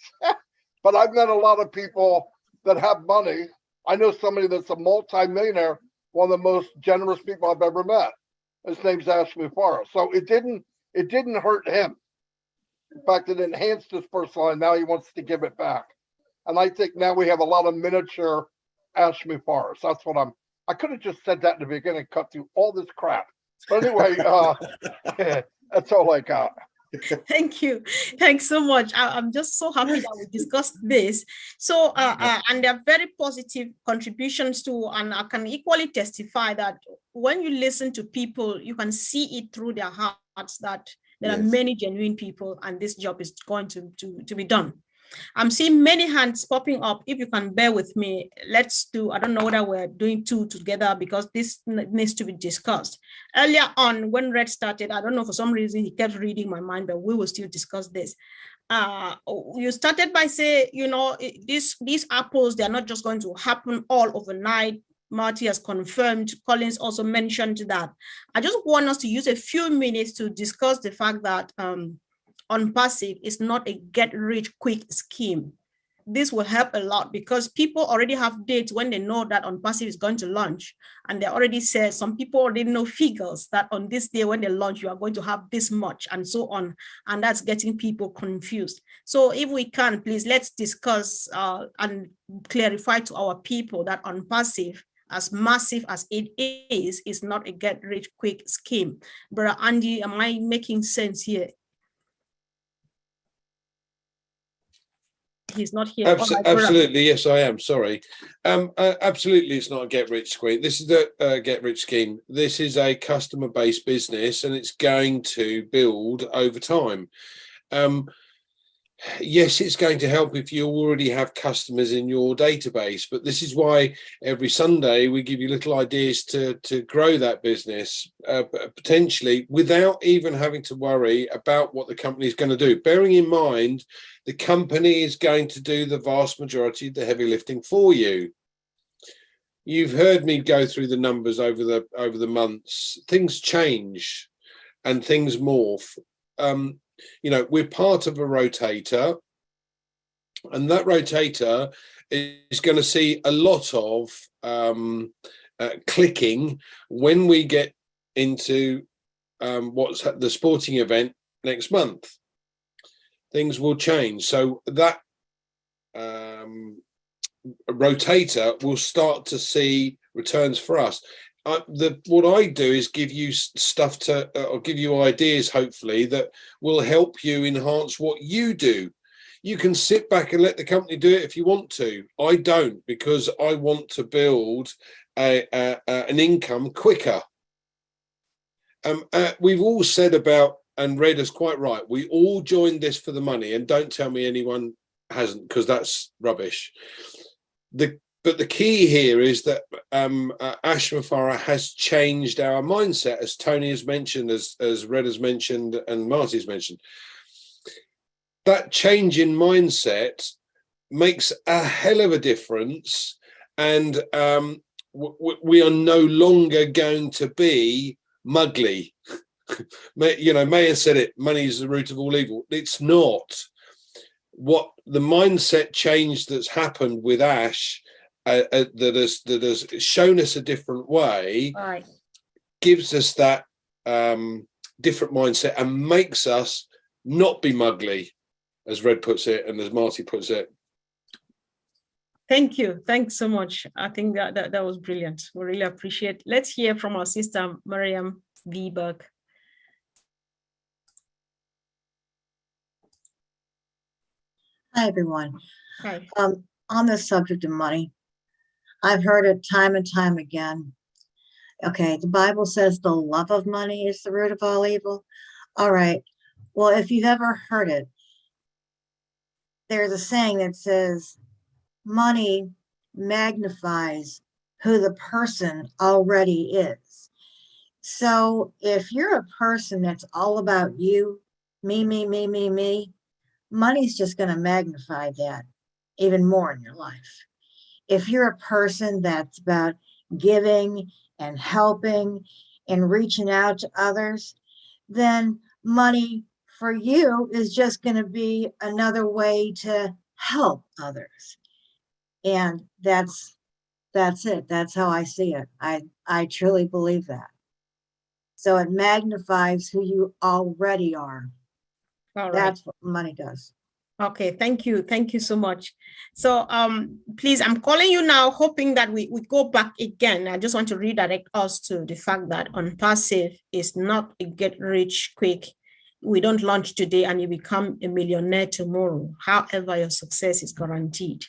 Speaker 11: But I've met a lot of people that have money. I know somebody that's a multi-millionaire, one of the most generous people I've ever met. His name's Mufareh. So it didn't hurt him. In fact, it enhanced his personal life. Now he wants to give it back. And I think now we have a lot of miniature Mufareh. So that's what I could have just said that in the beginning, cut through all this crap. But anyway, that's all I got.
Speaker 5: Thank you. Thanks so much. I'm just so happy that we discussed this. So, and they're very positive contributions too. And I can equally testify that when you listen to people, you can see it through their hearts that there are many genuine people and this job is going to be done. I'm seeing many hands popping up. If you can bear with me, let's do, I don't know whether we're doing two together because this needs to be discussed. Earlier on, when Red started, I don't know, for some reason, he kept reading my mind, but we will still discuss this. You started by saying, you know, these apples, they're not just going to happen all overnight. Marty has confirmed, Collins also mentioned that. I just want us to use a few minutes to discuss the fact that Onpassive is not a get-rich-quick scheme. this will help a lot because people already have dates when they know that Onpassive is going to launch. And they already said, some people already know figures that on this day when they launch, you are going to have this much and so on. And that's getting people confused. So if we can, please, let's discuss and clarify to our people that Onpassive, as massive as it is not a get rich quick scheme. Brother Andy, am I making sense here? He's not here.
Speaker 6: Absolutely, yes, I am. Sorry. Absolutely, it's not a get rich scheme. This is a get rich scheme. This is a customer-based business, and it's going to build over time. Yes, it's going to help if you already have customers in your database, but this is why every Sunday we give you little ideas to grow that business, potentially without even having to worry about what the company is going to do. Bearing in mind, the company is going to do the vast majority of the heavy lifting for you. You've heard me go through the numbers over the months. Things change and things morph. You know, we're part of a rotator, and that rotator is going to see a lot of clicking when we get into what's the sporting event next month. Things will change. So that rotator will start to see returns for us. What I do is give you stuff to, or give you ideas, hopefully, that will help you enhance what you do. You can sit back and let the company do it if you want to. I don't, because I want to build an income quicker. We've all said about, and Red is quite right, we all joined this for the money, and don't tell me anyone hasn't, because that's rubbish. But the key here is that Ash Mufareh has changed our mindset, as Tony has mentioned, as Red has mentioned, and Marty's mentioned. That change in mindset makes a hell of a difference, and we are no longer going to be muggly. You know, Mayer said it, money is the root of all evil. It's not. What the mindset change that's happened with Ash, that has shown us a different way,
Speaker 5: right,
Speaker 6: gives us that different mindset and makes us not be muggly, as Red puts it and as Marty puts it.
Speaker 5: Thank you. Thanks so much. I think that was brilliant. We really appreciate. Let's hear from our sister, Mariam Viberg.
Speaker 15: Hi, everyone.
Speaker 5: Hi.
Speaker 15: On the subject of money, I've heard it time and time again. Okay, the Bible says the love of money is the root of all evil. All right. Well, if you've ever heard it, there's a saying that says money magnifies who the person already is. So if you're a person that's all about you, me, money's just going to magnify that even more in your life. If you're a person that's about giving and helping and reaching out to others, then money for you is just going to be another way to help others. And that's it. That's how I see it. I truly believe that. So it magnifies who you already are.
Speaker 5: All right.
Speaker 15: That's what money does.
Speaker 5: Okay, thank you. Thank you so much. So please, I'm calling you now, hoping that we go back again. I just want to redirect us to the fact that Onpassive is not a get rich quick. We don't launch today and you become a millionaire tomorrow. However, your success is guaranteed.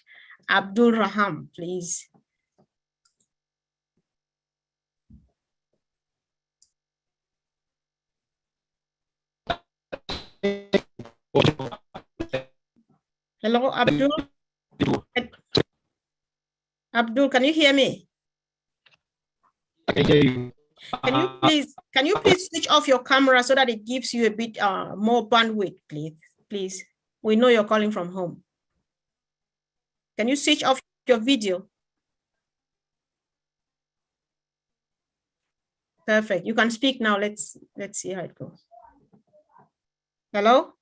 Speaker 5: Abdul Raham, please. Hello, Abdul. Abdul, can you hear me?
Speaker 16: I can hear you.
Speaker 5: Can you please switch off your camera so that it gives you a bit more bandwidth, please? We know you're calling from home. Can you switch off your video? Perfect. You can speak now. Let's see how it goes. Hello?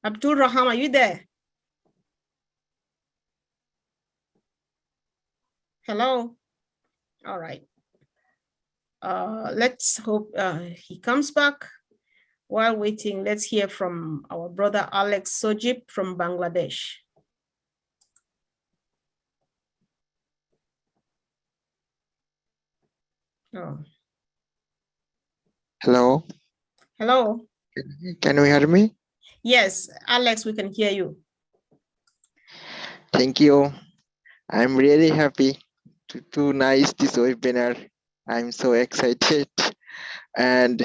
Speaker 5: Abdul Raham, are you there? Hello. All right. Let's hope he comes back. While waiting, let's hear from our brother Alex Sergiu from Bangladesh. Oh.
Speaker 17: Hello.
Speaker 5: Hello.
Speaker 17: Can you hear me?
Speaker 5: Yes, Alex, we can hear you.
Speaker 17: Thank you. I'm really happy to nice this webinar. I'm so excited, and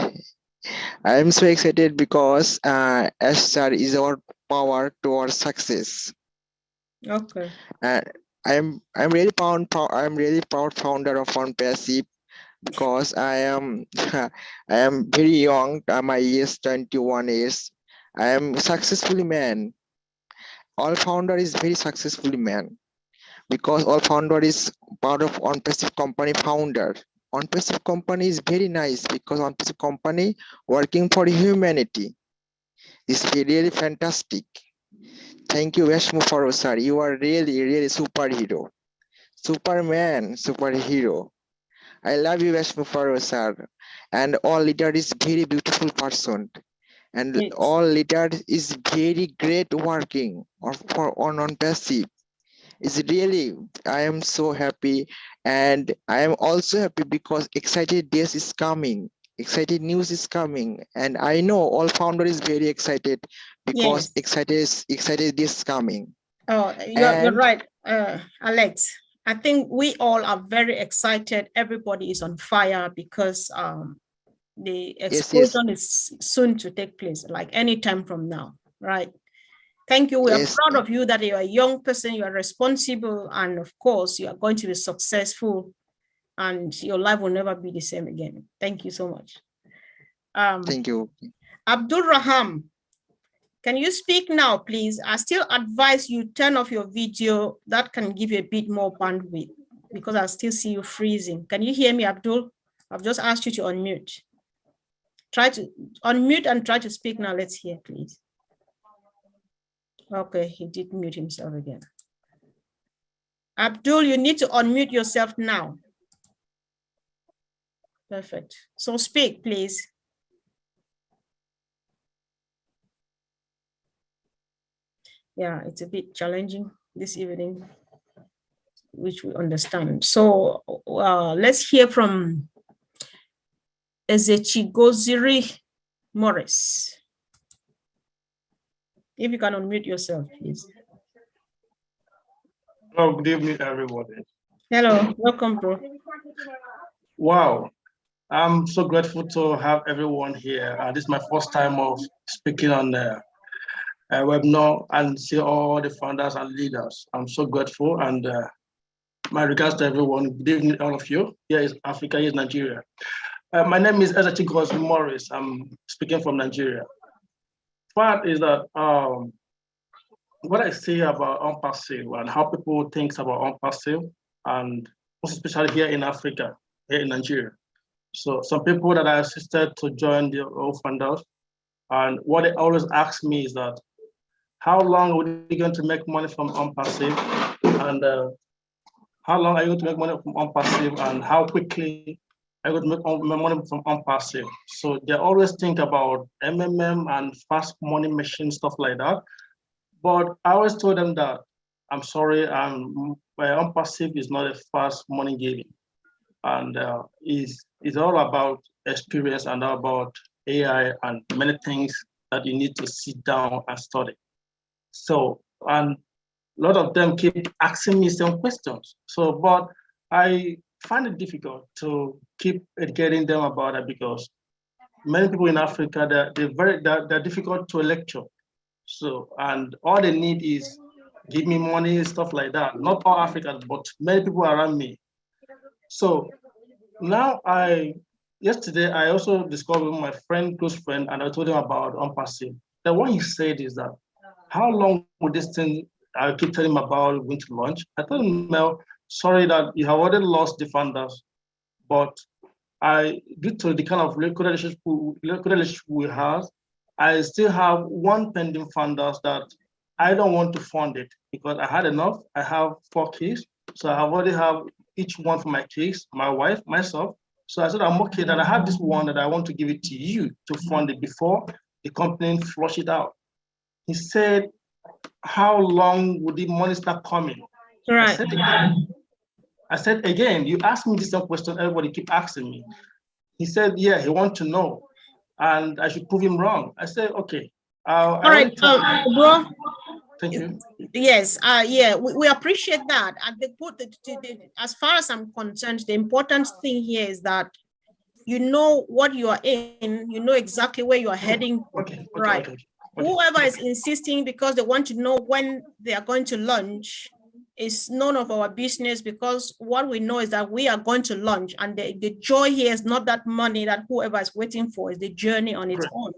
Speaker 17: I'm so excited because SR is our power to our success.
Speaker 5: Okay.
Speaker 17: I'm really proud founder of Onpassive because I am I am very young. My age 21 years. I am successfully man. All founder is very successfully man because all founder is part of Onpassive company founder. Onpassive company is very nice because Onpassive company working for humanity. It's really fantastic. Thank you, Mufareh sir. You are really superhero. Superman, superhero. I love you, Mufareh sir. And all leader is very beautiful person. And
Speaker 5: yes.
Speaker 17: All leader is very great working on Onpassive. It's really, I am so happy, and I am also happy because excited days is coming. Excited news is coming, and I know all founder is very excited because
Speaker 5: Yes.
Speaker 17: excited this coming.
Speaker 5: Oh, you're right, Alex. I think we all are very excited. Everybody is on fire because the explosion is soon to take place, like any time from now, right? Thank you. We are proud of you that you're a young person, you are responsible, and of course, you are going to be successful, and your life will never be the same again. Thank you so much.
Speaker 17: Thank you.
Speaker 5: Abdul Raham, can you speak now, please? I still advise you turn off your video. That can give you a bit more bandwidth because I still see you freezing. Can you hear me, Abdul? I've just asked you to unmute. Try to unmute and try to speak now. Let's hear, please. Okay, he did mute himself again. Abdul, you need to unmute yourself now. Perfect. So speak, please. Yeah, it's a bit challenging this evening, which we understand. So let's hear from Ezechigoziri Morris. If you can unmute yourself, please.
Speaker 18: Oh, good evening, everybody.
Speaker 5: Hello, welcome, bro.
Speaker 18: Wow, I'm so grateful to have everyone here. This is my first time of speaking on the webinar and see all the founders and leaders. I'm so grateful, and my regards to everyone. Good evening, all of you. Here is Africa, here is Nigeria. My name is Ezechigoziri Morris. I'm speaking from Nigeria. Part is that what I see about Onpassive and how people think about Onpassive, and especially here in Africa, here in Nigeria. So some people that I assisted to join the founders, and what they always ask me is that, how long are we going to make money from Onpassive? And how long are you going to make money from Onpassive? And how quickly are you going to make money from Onpassive? So they always think about MMM and fast money machine, stuff like that. But I always told them that, I'm sorry, my Onpassive is not a fast money giving. And it's all about experience and all about AI and many things that you need to sit down and study. So, and a lot of them keep asking me some questions. So, but I find it difficult to keep educating them about it because many people in Africa, they're difficult to lecture. So, and all they need is give me money, stuff like that. Not all Africans, but many people around me. So now yesterday I also discovered my close friend, and I told him about Onpassive. The one he said is that, how long would this thing, I keep telling him about going to launch. I told him, well, sorry that you have already lost the funders, but due to the kind of relationship we have, I still have one pending funders that I don't want to fund it because I had enough. I have 4 kids, so I already have each one for my kids, my wife, myself. So I said, I'm okay, that I have this one that I want to give it to you to fund it before the company flush it out. He said, how long would the money start coming?
Speaker 5: Right.
Speaker 18: I said, again, you asked me this question, everybody keep asking me. He said, yeah, he wants to know, and I should prove him wrong. I said, okay.
Speaker 5: All right, bro.
Speaker 18: Thank you.
Speaker 5: Yes, yeah, we appreciate that. And as far as I'm concerned, the important thing here is that you know what you are in, you know exactly where you are heading. Right. Whoever is insisting because they want to know when they are going to launch is none of our business, because what we know is that we are going to launch, and the joy here is not that money that whoever is waiting for, is the journey on its own.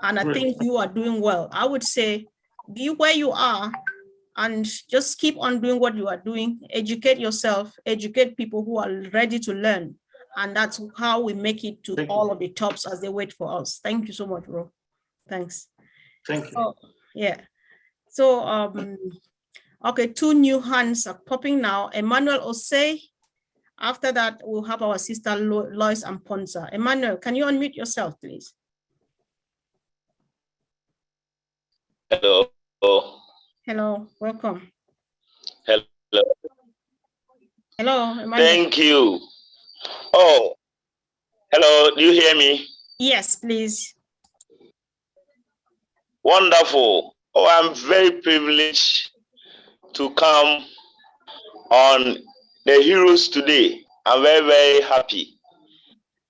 Speaker 5: And I think you are doing well. I would say be where you are and just keep on doing what you are doing. Educate yourself, educate people who are ready to learn. And that's how we make it to all of the tops as they wait for us. Thank you so much, bro. Thanks.
Speaker 18: Thank you.
Speaker 5: So, yeah. So, okay, 2 new hands are popping now. Emmanuel Osei. After that, we'll have our sister Lois and Ponza. Emmanuel, can you unmute yourself, please?
Speaker 1: Hello.
Speaker 5: Hello, welcome.
Speaker 1: Hello.
Speaker 5: Hello, Emmanuel.
Speaker 1: Thank you. Oh, hello. Do you hear me?
Speaker 5: Yes, please.
Speaker 1: Wonderful. Oh, I'm very privileged to come on the heroes today. I'm very, very happy.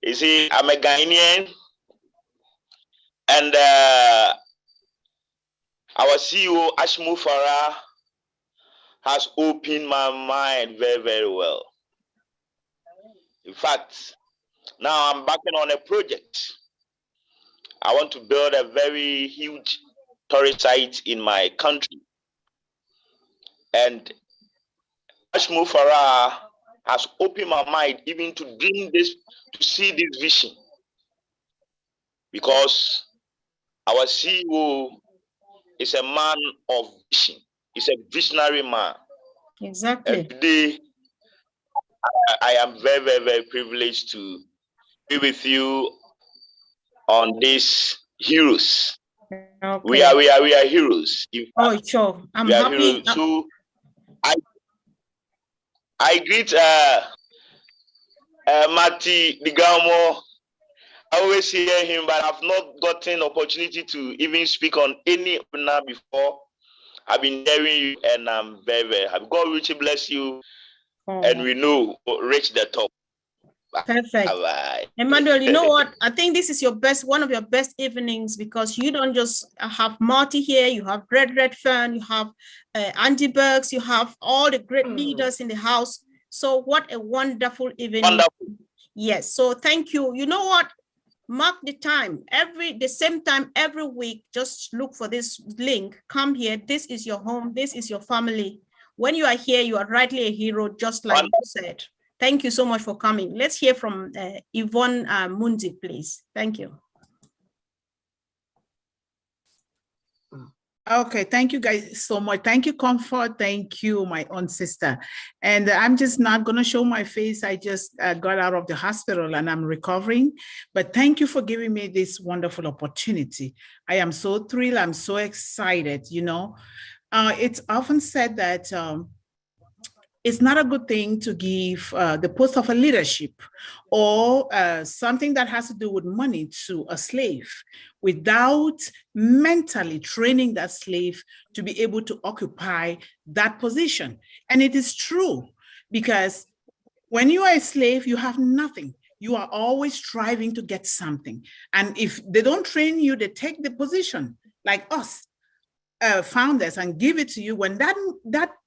Speaker 1: You see, I'm a Ghanaian, and our CEO, Mufareh, has opened my mind very, very well. In fact, now I'm backing on a project. I want to build a very huge tourist site in my country. And Mufareh has opened my mind even to dream this, to see this vision. Because our CEO is a man of vision. He's a visionary man.
Speaker 5: Exactly.
Speaker 1: And today, I am very, very, very privileged to be with you on these heroes.
Speaker 5: Okay.
Speaker 1: We are heroes.
Speaker 5: Oh, sure. I'm happy.
Speaker 1: Heroes. So I greet Mati Digamo. I always hear him, but I've not gotten opportunity to even speak on any webinar before. I've been hearing you, and I'm very, very happy. God richly bless you, and we know reach the top.
Speaker 5: Perfect.
Speaker 1: Bye-bye.
Speaker 5: Emmanuel, you know what? I think this is one of your best evenings, because you don't just have Marty here, you have Red Fern, you have Andy Burks, you have all the great leaders in the house. So what a wonderful evening. Wonderful. Yes. So thank you. You know what? Mark the time, the same time every week. Just look for this link. Come here. This is your home. This is your family. When you are here, you are rightly a hero, just like you said. Thank you so much for coming. Let's hear from Yvonne Mundi, please. Thank you.
Speaker 19: Okay, thank you guys so much. Thank you, Comfort. Thank you, my own sister. And I'm just not going to show my face. I just got out of the hospital and I'm recovering. But thank you for giving me this wonderful opportunity. I am so thrilled. I'm so excited. You know, it's often said that it's not a good thing to give the post of a leadership or something that has to do with money to a slave without mentally training that slave to be able to occupy that position. And it is true, because when you are a slave, you have nothing. You are always striving to get something. And if they don't train you, they take the position, like us. Founders, and give it to you. When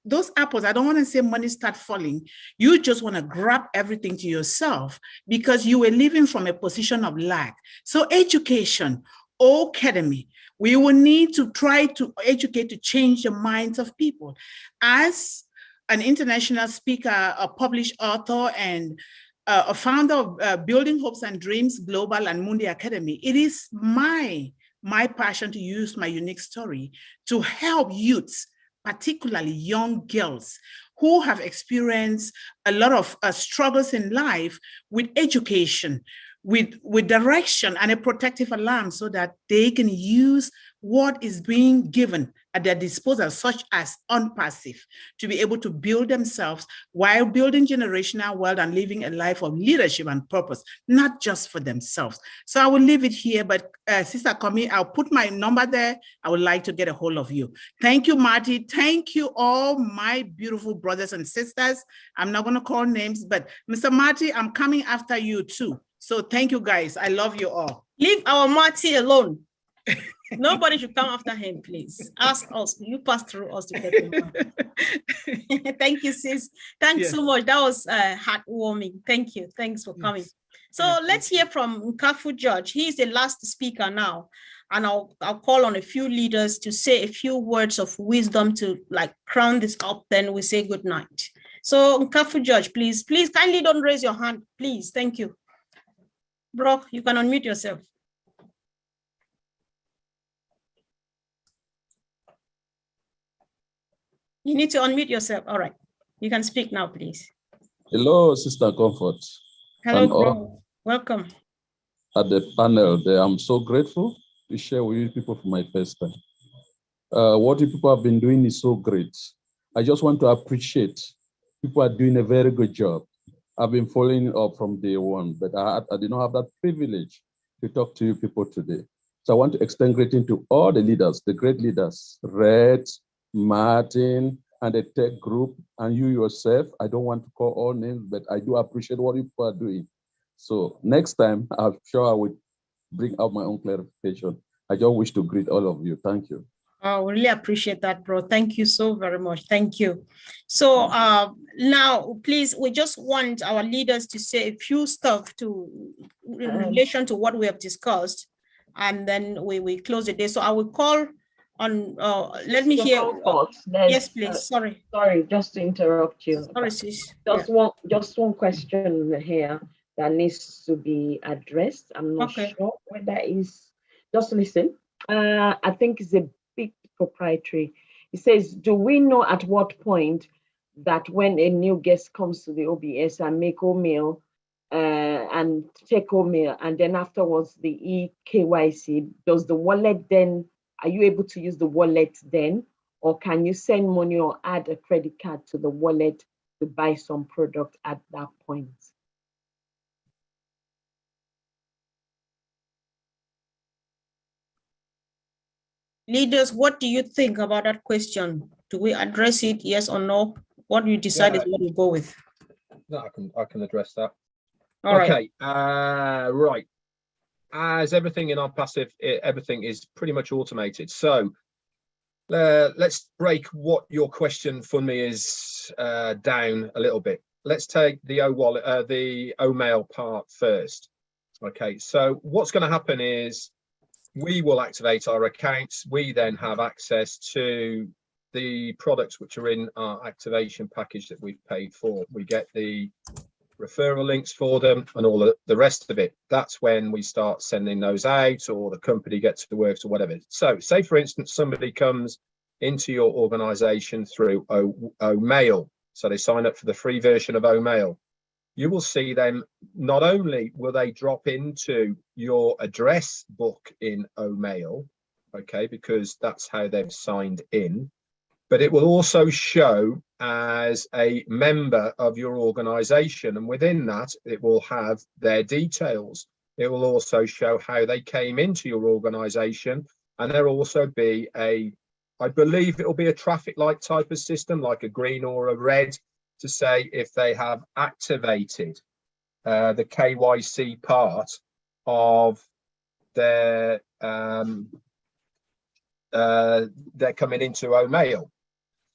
Speaker 19: those apples, I don't want to say money start falling, you just want to grab everything to yourself because you were living from a position of lack. So education, OCademey, we will need to try to educate, to change the minds of people. As an international speaker, a published author, and a founder of Building Hopes and Dreams Global and Mundi Academy, it is my passion to use my unique story to help youths particularly young girls who have experienced a lot of struggles in life with education, with direction and a protective alarm, so that they can use what is being given at their disposal, such as Onpassive, to be able to build themselves while building generational wealth and living a life of leadership and purpose, not just for themselves. So I will leave it here, but Sister Kami, I'll put my number there. I would like to get a hold of you. Thank you, Marty. Thank you, all my beautiful brothers and sisters. I'm not going to call names, but Mr. Marty, I'm coming after you too. So thank you, guys. I love you all.
Speaker 5: Leave our Marty alone. Nobody should come after him, please. Ask us. You pass through us to get him. Thank you, sis. Thanks so much. That was heartwarming. Thank you. Thanks for coming. So let's hear from Nkafu George. He's the last speaker now. And I'll call on a few leaders to say a few words of wisdom to like crown this up. Then we say good night. So Nkafu George, please kindly don't raise your hand, please. Thank you. Bro, you can unmute yourself. You need to unmute yourself. All right. You can speak now, please.
Speaker 20: Hello, Sister Comfort.
Speaker 5: Hello, bro. Welcome.
Speaker 20: At the panel there, I'm so grateful to share with you people for my first time. What you people have been doing is so great. I just want to appreciate people are doing a very good job. I've been following up from day one, but I did not have that privilege to talk to you people today. So I want to extend greeting to all the leaders, the great leaders, Red, Martin, and the tech group, and you yourself. I don't want to call all names, but I do appreciate what you people are doing. So next time, I'm sure I will bring out my own clarification. I just wish to greet all of you. Thank you.
Speaker 5: Oh, really appreciate that, bro. Thank you so very much. Thank you. So now, please, we just want our leaders to say a few stuff in relation to what we have discussed, and then we close the day. So I will call on, let me hear. Yes, please. Sorry,
Speaker 7: just to interrupt you.
Speaker 5: Sorry, sis.
Speaker 7: Just one question here that needs to be addressed. I'm not sure whether it's, just listen. I think it's a bit proprietary. It says, do we know at what point that when a new guest comes to the OBS and make OMail and take OMail, and then afterwards the eKYC, does the wallet then, are you able to use the wallet then? Or can you send money or add a credit card to the wallet to buy some product at that point?
Speaker 5: Leaders, what do you think about that question? Do we address it, yes or no? What do you decide is what you go with?
Speaker 3: No, I can address that.
Speaker 5: All
Speaker 3: okay, right. As everything in Onpassive, everything is pretty much automated. So let's break what your question for me is down a little bit. Let's take the OWallet, the OMail part first. Okay, so what's going to happen is we will activate our accounts. We then have access to the products which are in our activation package that we've paid for. We get the referral links for them and all the rest of it. That's when we start sending those out, or the company gets to work or whatever. So say, for instance, somebody comes into your organization through OMail. So they sign up for the free version of OMail. You will see them, not only will they drop into your address book in OMail, okay, because that's how they've signed in, but it will also show as a member of your organization. And within that, it will have their details. It will also show how they came into your organization. And there'll also be I believe it will be a traffic light type of system, like a green or a red, to say if they have activated the KYC part of their they're coming into OMail.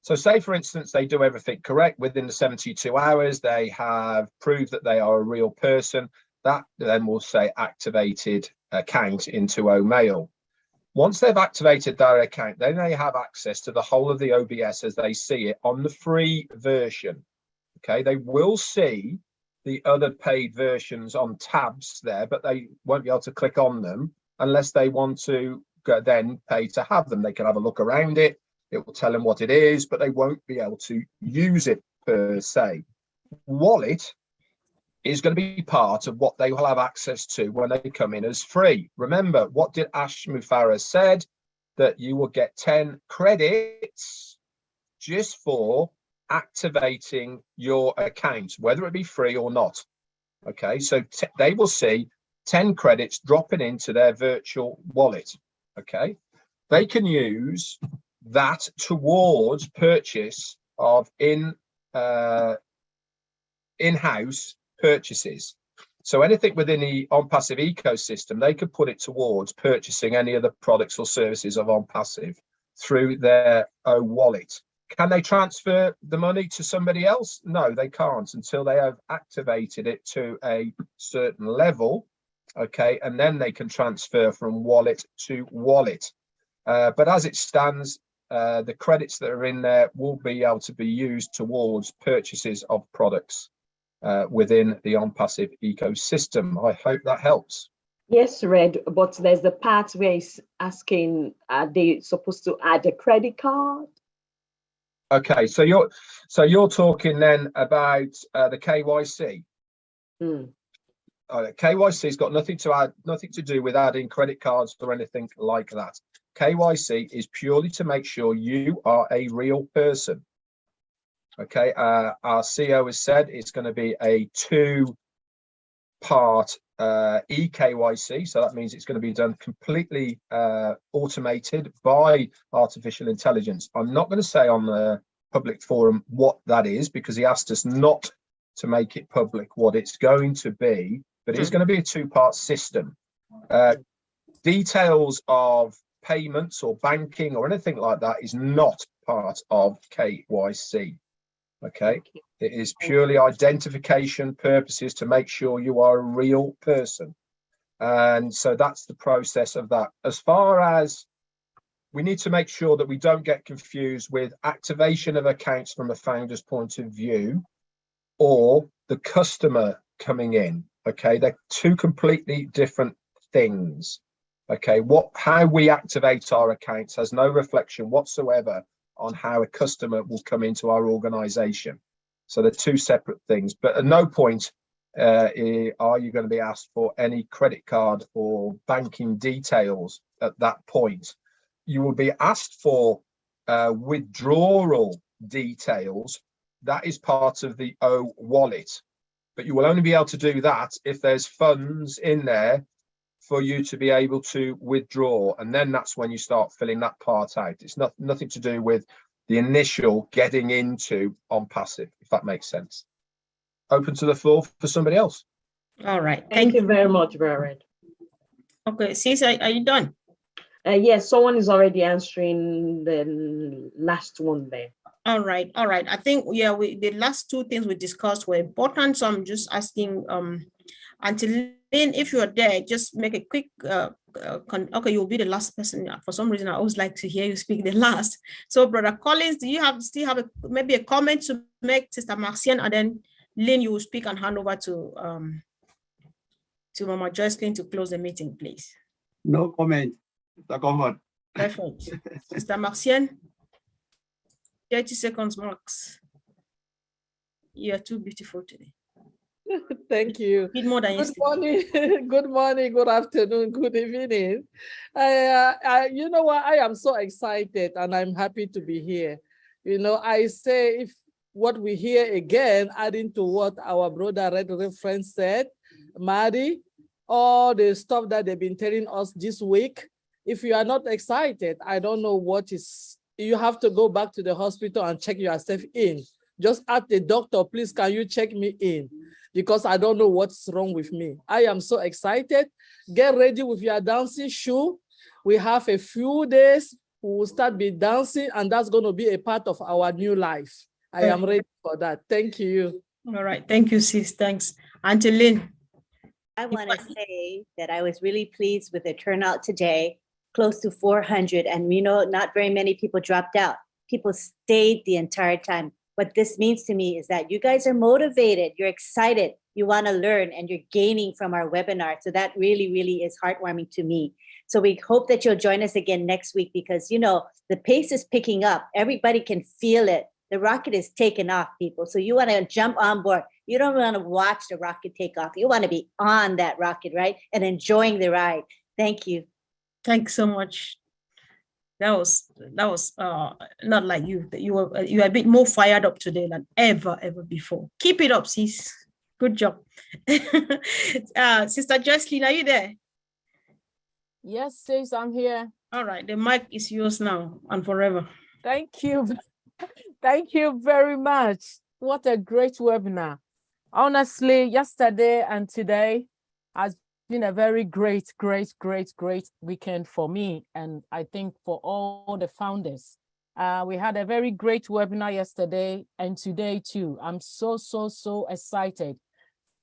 Speaker 3: So say, for instance, they do everything correct within the 72 hours, they have proved that they are a real person, that then will say activated account into OMail. Once they've activated their account, then they have access to the whole of the OBS as they see it on the free version. Okay, they will see the other paid versions on tabs there, but they won't be able to click on them unless they want to then pay to have them. They can have a look around it. It will tell them what it is, but they won't be able to use it per se. Wallet is going to be part of what they will have access to when they come in as free. Remember, what did Ash Mufareh said? That you will get 10 credits just for activating your account, whether it be free or not. Okay, so they will see 10 credits dropping into their virtual wallet. Okay, they can use that towards purchase of in-house purchases. So anything within the Onpassive ecosystem, they could put it towards purchasing any of the products or services of Onpassive through their OWallet. Can they transfer the money to somebody else? No, they can't until they have activated it to a certain level. Okay, and then they can transfer from wallet to wallet. But as it stands, the credits that are in there will be able to be used towards purchases of products within the Onpassive ecosystem. I hope that helps.
Speaker 7: Yes, Red, but there's the part where it's asking, are they supposed to add a credit card?
Speaker 3: Okay, so you're talking then about the KYC. KYC's got nothing to do with adding credit cards or anything like that. KYC is purely to make sure you are a real person. Okay, our CEO has said it's going to be a 2-part eKYC, so that means it's going to be done completely automated by artificial intelligence. I'm not going to say on the public forum what that is because he asked us not to make it public what it's going to be, but it's going to be a 2-part system. Details of payments or banking or anything like that is not part of KYC. Okay, it is purely identification purposes to make sure you are a real person. And so that's the process of that. As far as we need to make sure that we don't get confused with activation of accounts from a founder's point of view or the customer coming in. Okay, they're 2 completely different things. Okay, how we activate our accounts has no reflection whatsoever on how a customer will come into our organization. So they're 2 separate things, but at no point are you going to be asked for any credit card or banking details at that point. You will be asked for withdrawal details. That is part of the OWallet, but you will only be able to do that if there's funds in there for you to be able to withdraw, and then that's when you start filling that part out. It's nothing to do with the initial getting into Onpassive, if that makes sense. Open to the floor for somebody else.
Speaker 5: All right.
Speaker 7: Thank you very much, Red.
Speaker 5: Okay, Sis, are you done?
Speaker 7: Yes, someone is already answering the last one there.
Speaker 5: All right. I think the last 2 things we discussed were important, so I'm just asking until then, if you're there, just make a quick okay, you'll be the last person. For some reason, I always like to hear you speak the last. So, Brother Collins, do you still have maybe a comment to make, Sister Marcienne, and then Lynn, you will speak and hand over to Mama Jocelyn to close the meeting, please.
Speaker 9: No comment. Mr. Comfort.
Speaker 5: Perfect. Sister Marcienne, 30 seconds max. You are too beautiful today.
Speaker 2: Thank you.
Speaker 5: Good morning.
Speaker 2: Good morning, good afternoon, good evening. You know what? I am so excited and I'm happy to be here. You know, I say if what we hear again, adding to what our brother Red Reference said, Maddie, all the stuff that they've been telling us this week, if you are not excited, I don't know what is, you have to go back to the hospital and check yourself in. Just ask the doctor, please, can you check me in? Because I don't know what's wrong with me. I am so excited. Get ready with your dancing shoe. We have a few days. We will start be dancing, and that's going to be a part of our new life. I am ready for that. Thank you.
Speaker 5: All right. Thank you, sis. Thanks. Auntie Lynn.
Speaker 21: I want to say that I was really pleased with the turnout today, close to 400. And, you know, not very many people dropped out. People stayed the entire time. What this means to me is that you guys are motivated, you're excited, you want to learn, and you're gaining from our webinar. So that really, really is heartwarming to me. So we hope that you'll join us again next week because, you know, the pace is picking up. Everybody can feel it. The rocket is taking off, people. So you want to jump on board. You don't want to watch the rocket take off. You want to be on that rocket, right? And enjoying the ride. Thank you.
Speaker 5: Thanks so much. That was not like you. You're a bit more fired up today than ever before. Keep it up, sis. Good job. Sister Jocelyn, are you there?
Speaker 2: Yes, sis, I'm here.
Speaker 5: All right, the mic is yours now and forever.
Speaker 2: Thank you. Thank you very much. What a great webinar. Honestly, yesterday and today has been a very great weekend for me. And I think for all the founders. We had a very great webinar yesterday and today too. I'm so excited.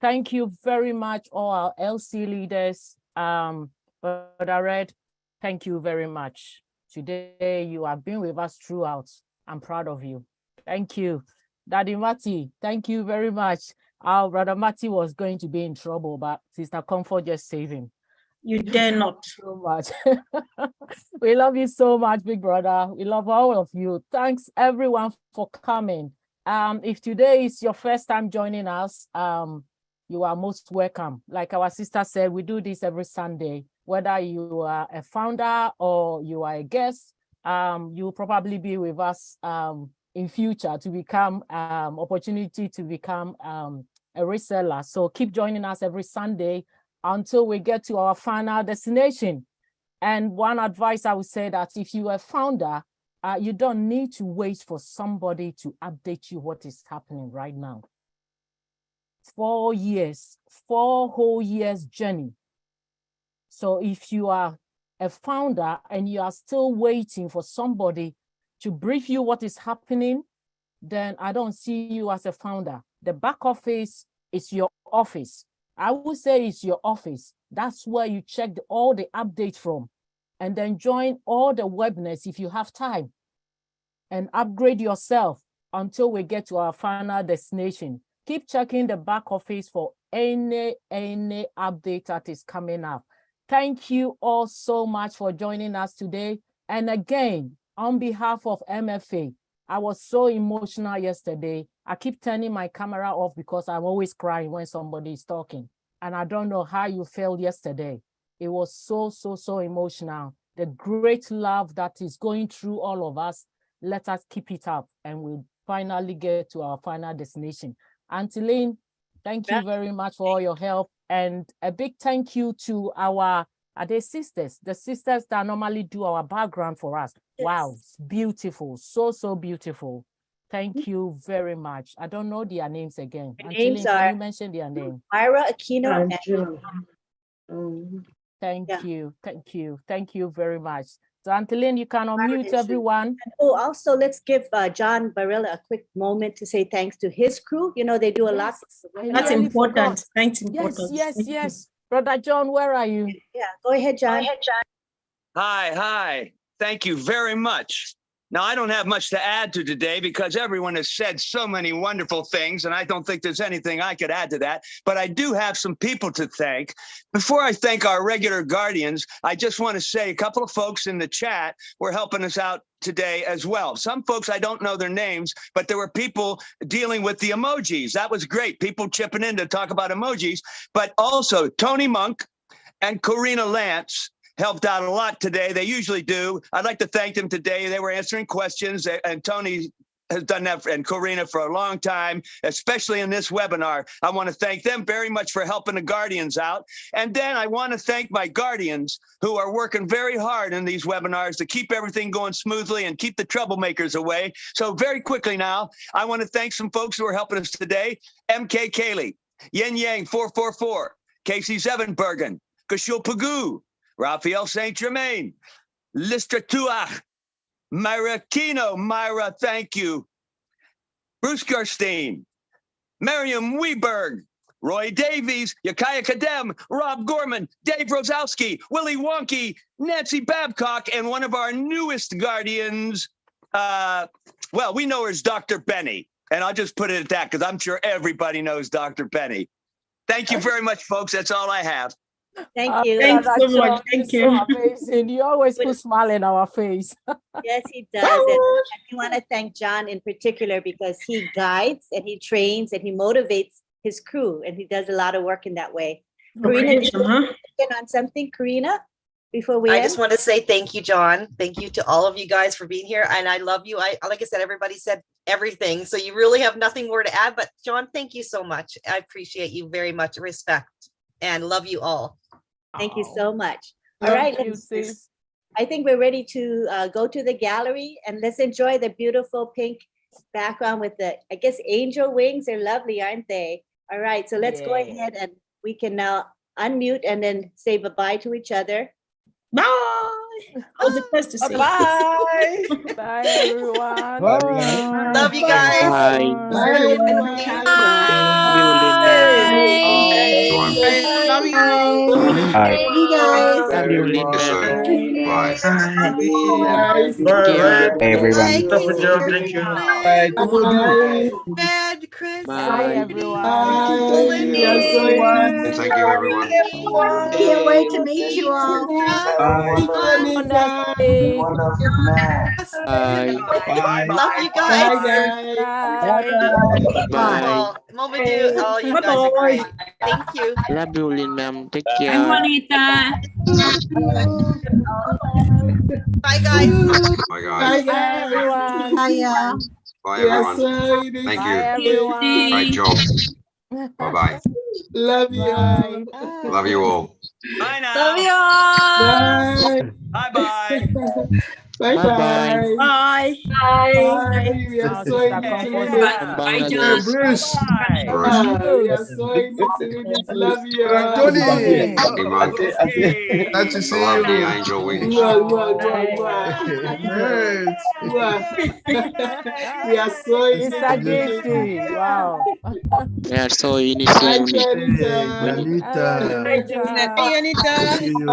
Speaker 2: Thank you very much, all our LC leaders. Brother Red, thank you very much. Today, you have been with us throughout. I'm proud of you. Thank you. Daddy Mati, thank you very much. Our brother Mati was going to be in trouble, but Sister Comfort just saved him.
Speaker 5: You dare not.
Speaker 2: So much. We love you so much, big brother. We love all of you. Thanks everyone for coming. If today is your first time joining us, you are most welcome. Like our sister said, we do this every Sunday. Whether you are a founder or you are a guest, you'll probably be with us in future to become opportunity to become a reseller. So keep joining us every Sunday until we get to our final destination. And one advice I would say that if you are a founder, you don't need to wait for somebody to update you what is happening right now. 4 years, 4 whole years journey. So if you are a founder and you are still waiting for somebody to brief you what is happening, then I don't see you as a founder. The back office is your office. I would say it's your office. That's where you check all the updates from, and then join all the webinars if you have time, and upgrade yourself until we get to our final destination. Keep checking the back office for any update that is coming up. Thank you all so much for joining us today. And again, on behalf of MFA, I was so emotional yesterday. I keep turning my camera off because I'm always crying when somebody is talking. And I don't know how you felt yesterday. It was so emotional. The great love that is going through all of us, let us keep it up and we'll finally get to our final destination. Anteline, thank you very much for all your help. And a big thank you to our the sisters that normally do our background for us. Yes. Wow, it's beautiful, so beautiful. Thank you very much. I don't know their names again.
Speaker 21: Names
Speaker 2: can you mention their name?
Speaker 21: Ira, Aquino,
Speaker 2: Thank you very much. So Anteline, you can unmute everyone.
Speaker 21: Oh, also let's give John Barilla a quick moment to say thanks to his crew. You know, they do a lot.
Speaker 5: That's important. Thanks, important.
Speaker 2: Yes. Brother John, where are you?
Speaker 21: Yeah, go ahead, John.
Speaker 10: Hi. Thank you very much. Now, I don't have much to add to today because everyone has said so many wonderful things, and I don't think there's anything I could add to that. But I do have some people to thank. Before I thank our regular guardians, I just want to say a couple of folks in the chat were helping us out today as well. Some folks, I don't know their names, but there were people dealing with the emojis. That was great. People chipping in to talk about emojis. But also Tony Monk and Karina Lance helped out a lot today. They usually do. I'd like to thank them today. They were answering questions, and Tony has done that, and Karina, for a long time, especially in this webinar. I want to thank them very much for helping the guardians out. And then I want to thank my guardians who are working very hard in these webinars to keep everything going smoothly and keep the troublemakers away. So very quickly now, I want to thank some folks who are helping us today. MK Cayley, Yin Yang 444, Casey Zevenbergen, Kashul Pagoo, Raphael St. Germain, Listra Tuach, Myra Kino, Myra, thank you. Bruce Gerstein, Miriam Weberg, Roy Davies, Yakaya Kadem, Rob Gorman, Dave Rosowski, Willie Wonky, Nancy Babcock, and one of our newest guardians, well, we know her as Dr. Benny. And I'll just put it at that because I'm sure everybody knows Dr. Benny. Thank you very much, folks. That's all I have.
Speaker 21: Thank you.
Speaker 5: Thanks so much.
Speaker 2: John
Speaker 5: Thank
Speaker 2: is
Speaker 5: you.
Speaker 2: so amazing. You always put smile in our face.
Speaker 21: Yes, he does. And we want to thank John in particular because he guides and he trains and he motivates his crew, and he does a lot of work in that way. Karina, did you want to check in on something, Karina, before we
Speaker 12: I
Speaker 21: end?
Speaker 12: just want to say thank you, John. Thank you to all of you guys for being here. And I love you. Like I said, everybody said everything. So you really have nothing more to add. But John, thank you so much. I appreciate you very much. Respect and love you all.
Speaker 21: Thank you so much. All right, I think we're ready to go to the gallery, and let's enjoy the beautiful pink background with the, I guess, angel wings. They're lovely, aren't they? All right, so let's go ahead and we can now unmute and then say bye-bye to each other.
Speaker 5: Bye. I was the first to say.
Speaker 2: Bye. Bye, everyone.
Speaker 12: Bye. Love you guys.
Speaker 17: Bye.
Speaker 5: Bye.
Speaker 19: Love you.
Speaker 17: Bye.
Speaker 12: You guys.
Speaker 17: Love you, Lynn.
Speaker 22: Bye.
Speaker 16: Everyone.
Speaker 8: Thank you.
Speaker 12: Bye. Fred, Chris.
Speaker 2: Bye, everyone.
Speaker 22: Thank you, everyone.
Speaker 15: Can't wait to meet you all.
Speaker 17: Bye.
Speaker 12: Love you guys.
Speaker 17: Bye.
Speaker 12: Mama do. Oh, you guys are great. Thank you.
Speaker 17: Love you, Lynn, ma'am. Take
Speaker 5: Bye,
Speaker 17: care.
Speaker 5: Juanita.
Speaker 12: Bye, guys.
Speaker 22: Bye, guys.
Speaker 2: Bye, everyone.
Speaker 15: Bye,
Speaker 22: Bye, everyone. Thank
Speaker 2: Bye,
Speaker 22: you.
Speaker 2: everyone.
Speaker 22: Great job. Bye-bye.
Speaker 18: Love you.
Speaker 22: Love you all.
Speaker 10: Bye now.
Speaker 5: Love you all.
Speaker 10: Bye-bye.
Speaker 18: Bye-bye.
Speaker 5: Bye.
Speaker 18: Bye. We are so in it together.
Speaker 5: Bye, John.
Speaker 18: Bruce. We are so in it. Love you.
Speaker 11: Tony.
Speaker 22: Happy month.
Speaker 11: Nice to see
Speaker 22: Love the
Speaker 11: you.
Speaker 22: angel wings.
Speaker 18: We are so in
Speaker 2: Mr. Gifty. Wow.
Speaker 17: We are so innocent.
Speaker 11: Anita.
Speaker 5: Hey, Anita.
Speaker 11: See you.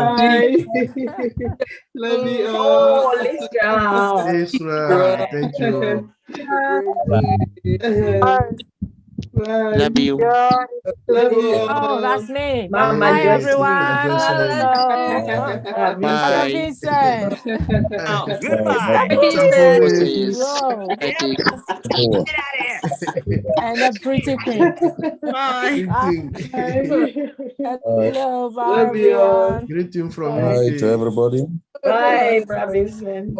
Speaker 18: Love you all.
Speaker 11: Israel. Thank you.
Speaker 17: Love you.
Speaker 18: Love you.
Speaker 2: Oh, that's me.
Speaker 7: Mama
Speaker 2: Bye,
Speaker 7: Joycelyn.
Speaker 2: everyone. Hello.
Speaker 17: Bye.
Speaker 2: Vincent.
Speaker 10: Oh, goodbye.
Speaker 2: Whoa. And a pretty pink.
Speaker 5: Bye.
Speaker 2: Hello, bye,
Speaker 18: Love you all.
Speaker 2: everyone.
Speaker 11: Greeting from
Speaker 20: Bye to everybody.
Speaker 7: Bye, Robinson.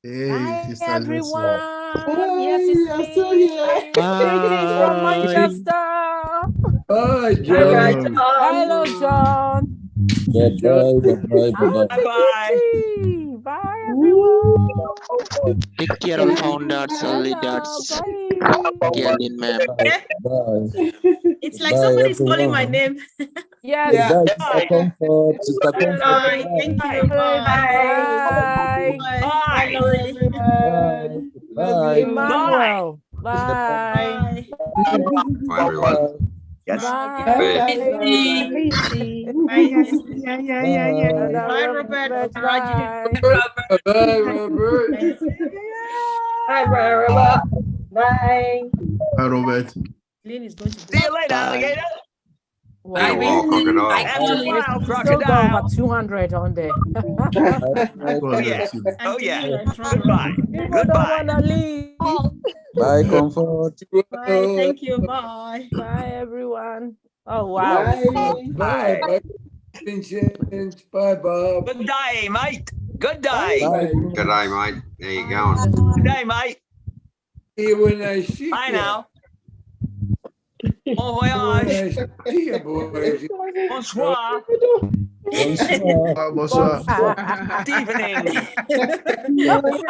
Speaker 11: Hey,
Speaker 2: Bye,
Speaker 11: Sister
Speaker 2: everyone.
Speaker 11: Lisa.
Speaker 2: Yes, it's
Speaker 18: so
Speaker 2: me.
Speaker 18: here.
Speaker 2: Greetings from
Speaker 17: Bye.
Speaker 2: Manchester.
Speaker 11: Bye,
Speaker 7: Bye,
Speaker 11: John.
Speaker 2: Hello, John.
Speaker 20: Bye-bye.
Speaker 10: Bye-bye.
Speaker 2: Bye, everyone.
Speaker 17: Take care of founders and leaders.
Speaker 2: Bye.
Speaker 17: Take care, Lynn, ma'am.
Speaker 20: Bye.
Speaker 5: It's like
Speaker 20: Bye,
Speaker 5: somebody's calling my
Speaker 20: everyone.
Speaker 5: name.
Speaker 2: Yes.
Speaker 18: Yeah.
Speaker 20: Bye, Sister Comfort. Sister Comfort.
Speaker 5: Bye. Thank you. Bye.
Speaker 2: Bye.
Speaker 5: Bye.
Speaker 10: Bye.
Speaker 2: Bye.
Speaker 20: Bye.
Speaker 2: Emmanuel. Bye.
Speaker 5: Bye.
Speaker 22: Bye, everyone.
Speaker 10: Yes.
Speaker 2: Bye.
Speaker 5: Bye, Robert.
Speaker 2: Bye.
Speaker 11: Bye, Robert.
Speaker 7: Bye, Robert. Bye.
Speaker 11: Bye, Robert.
Speaker 5: Lynn is going to
Speaker 10: See you later, alligator.
Speaker 22: Stay a while, crocodile.
Speaker 10: After a while,
Speaker 2: Still got
Speaker 10: crocodile.
Speaker 2: over 200 on there.
Speaker 10: Oh, yeah. Oh, yeah. Goodbye.
Speaker 2: People don't
Speaker 10: Goodbye.
Speaker 2: want to leave.
Speaker 20: Bye, Comfort.
Speaker 5: Bye. Thank you. Bye.
Speaker 2: Bye, everyone. Oh, wow.
Speaker 11: Bye. Bye. Vincent. Bye, Bob.
Speaker 10: Good day, mate. Good day.
Speaker 22: Good day, mate. There you going.
Speaker 10: Good day, mate.
Speaker 11: See you when I see
Speaker 10: Bye
Speaker 11: you.
Speaker 10: now. Bon voyage.
Speaker 11: See you, boys.
Speaker 10: Bonsoir.
Speaker 11: Bonsoir.
Speaker 10: Good evening.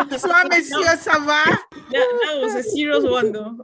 Speaker 19: Bonsoir, monsieur, ça va?
Speaker 5: That was a serious one, though.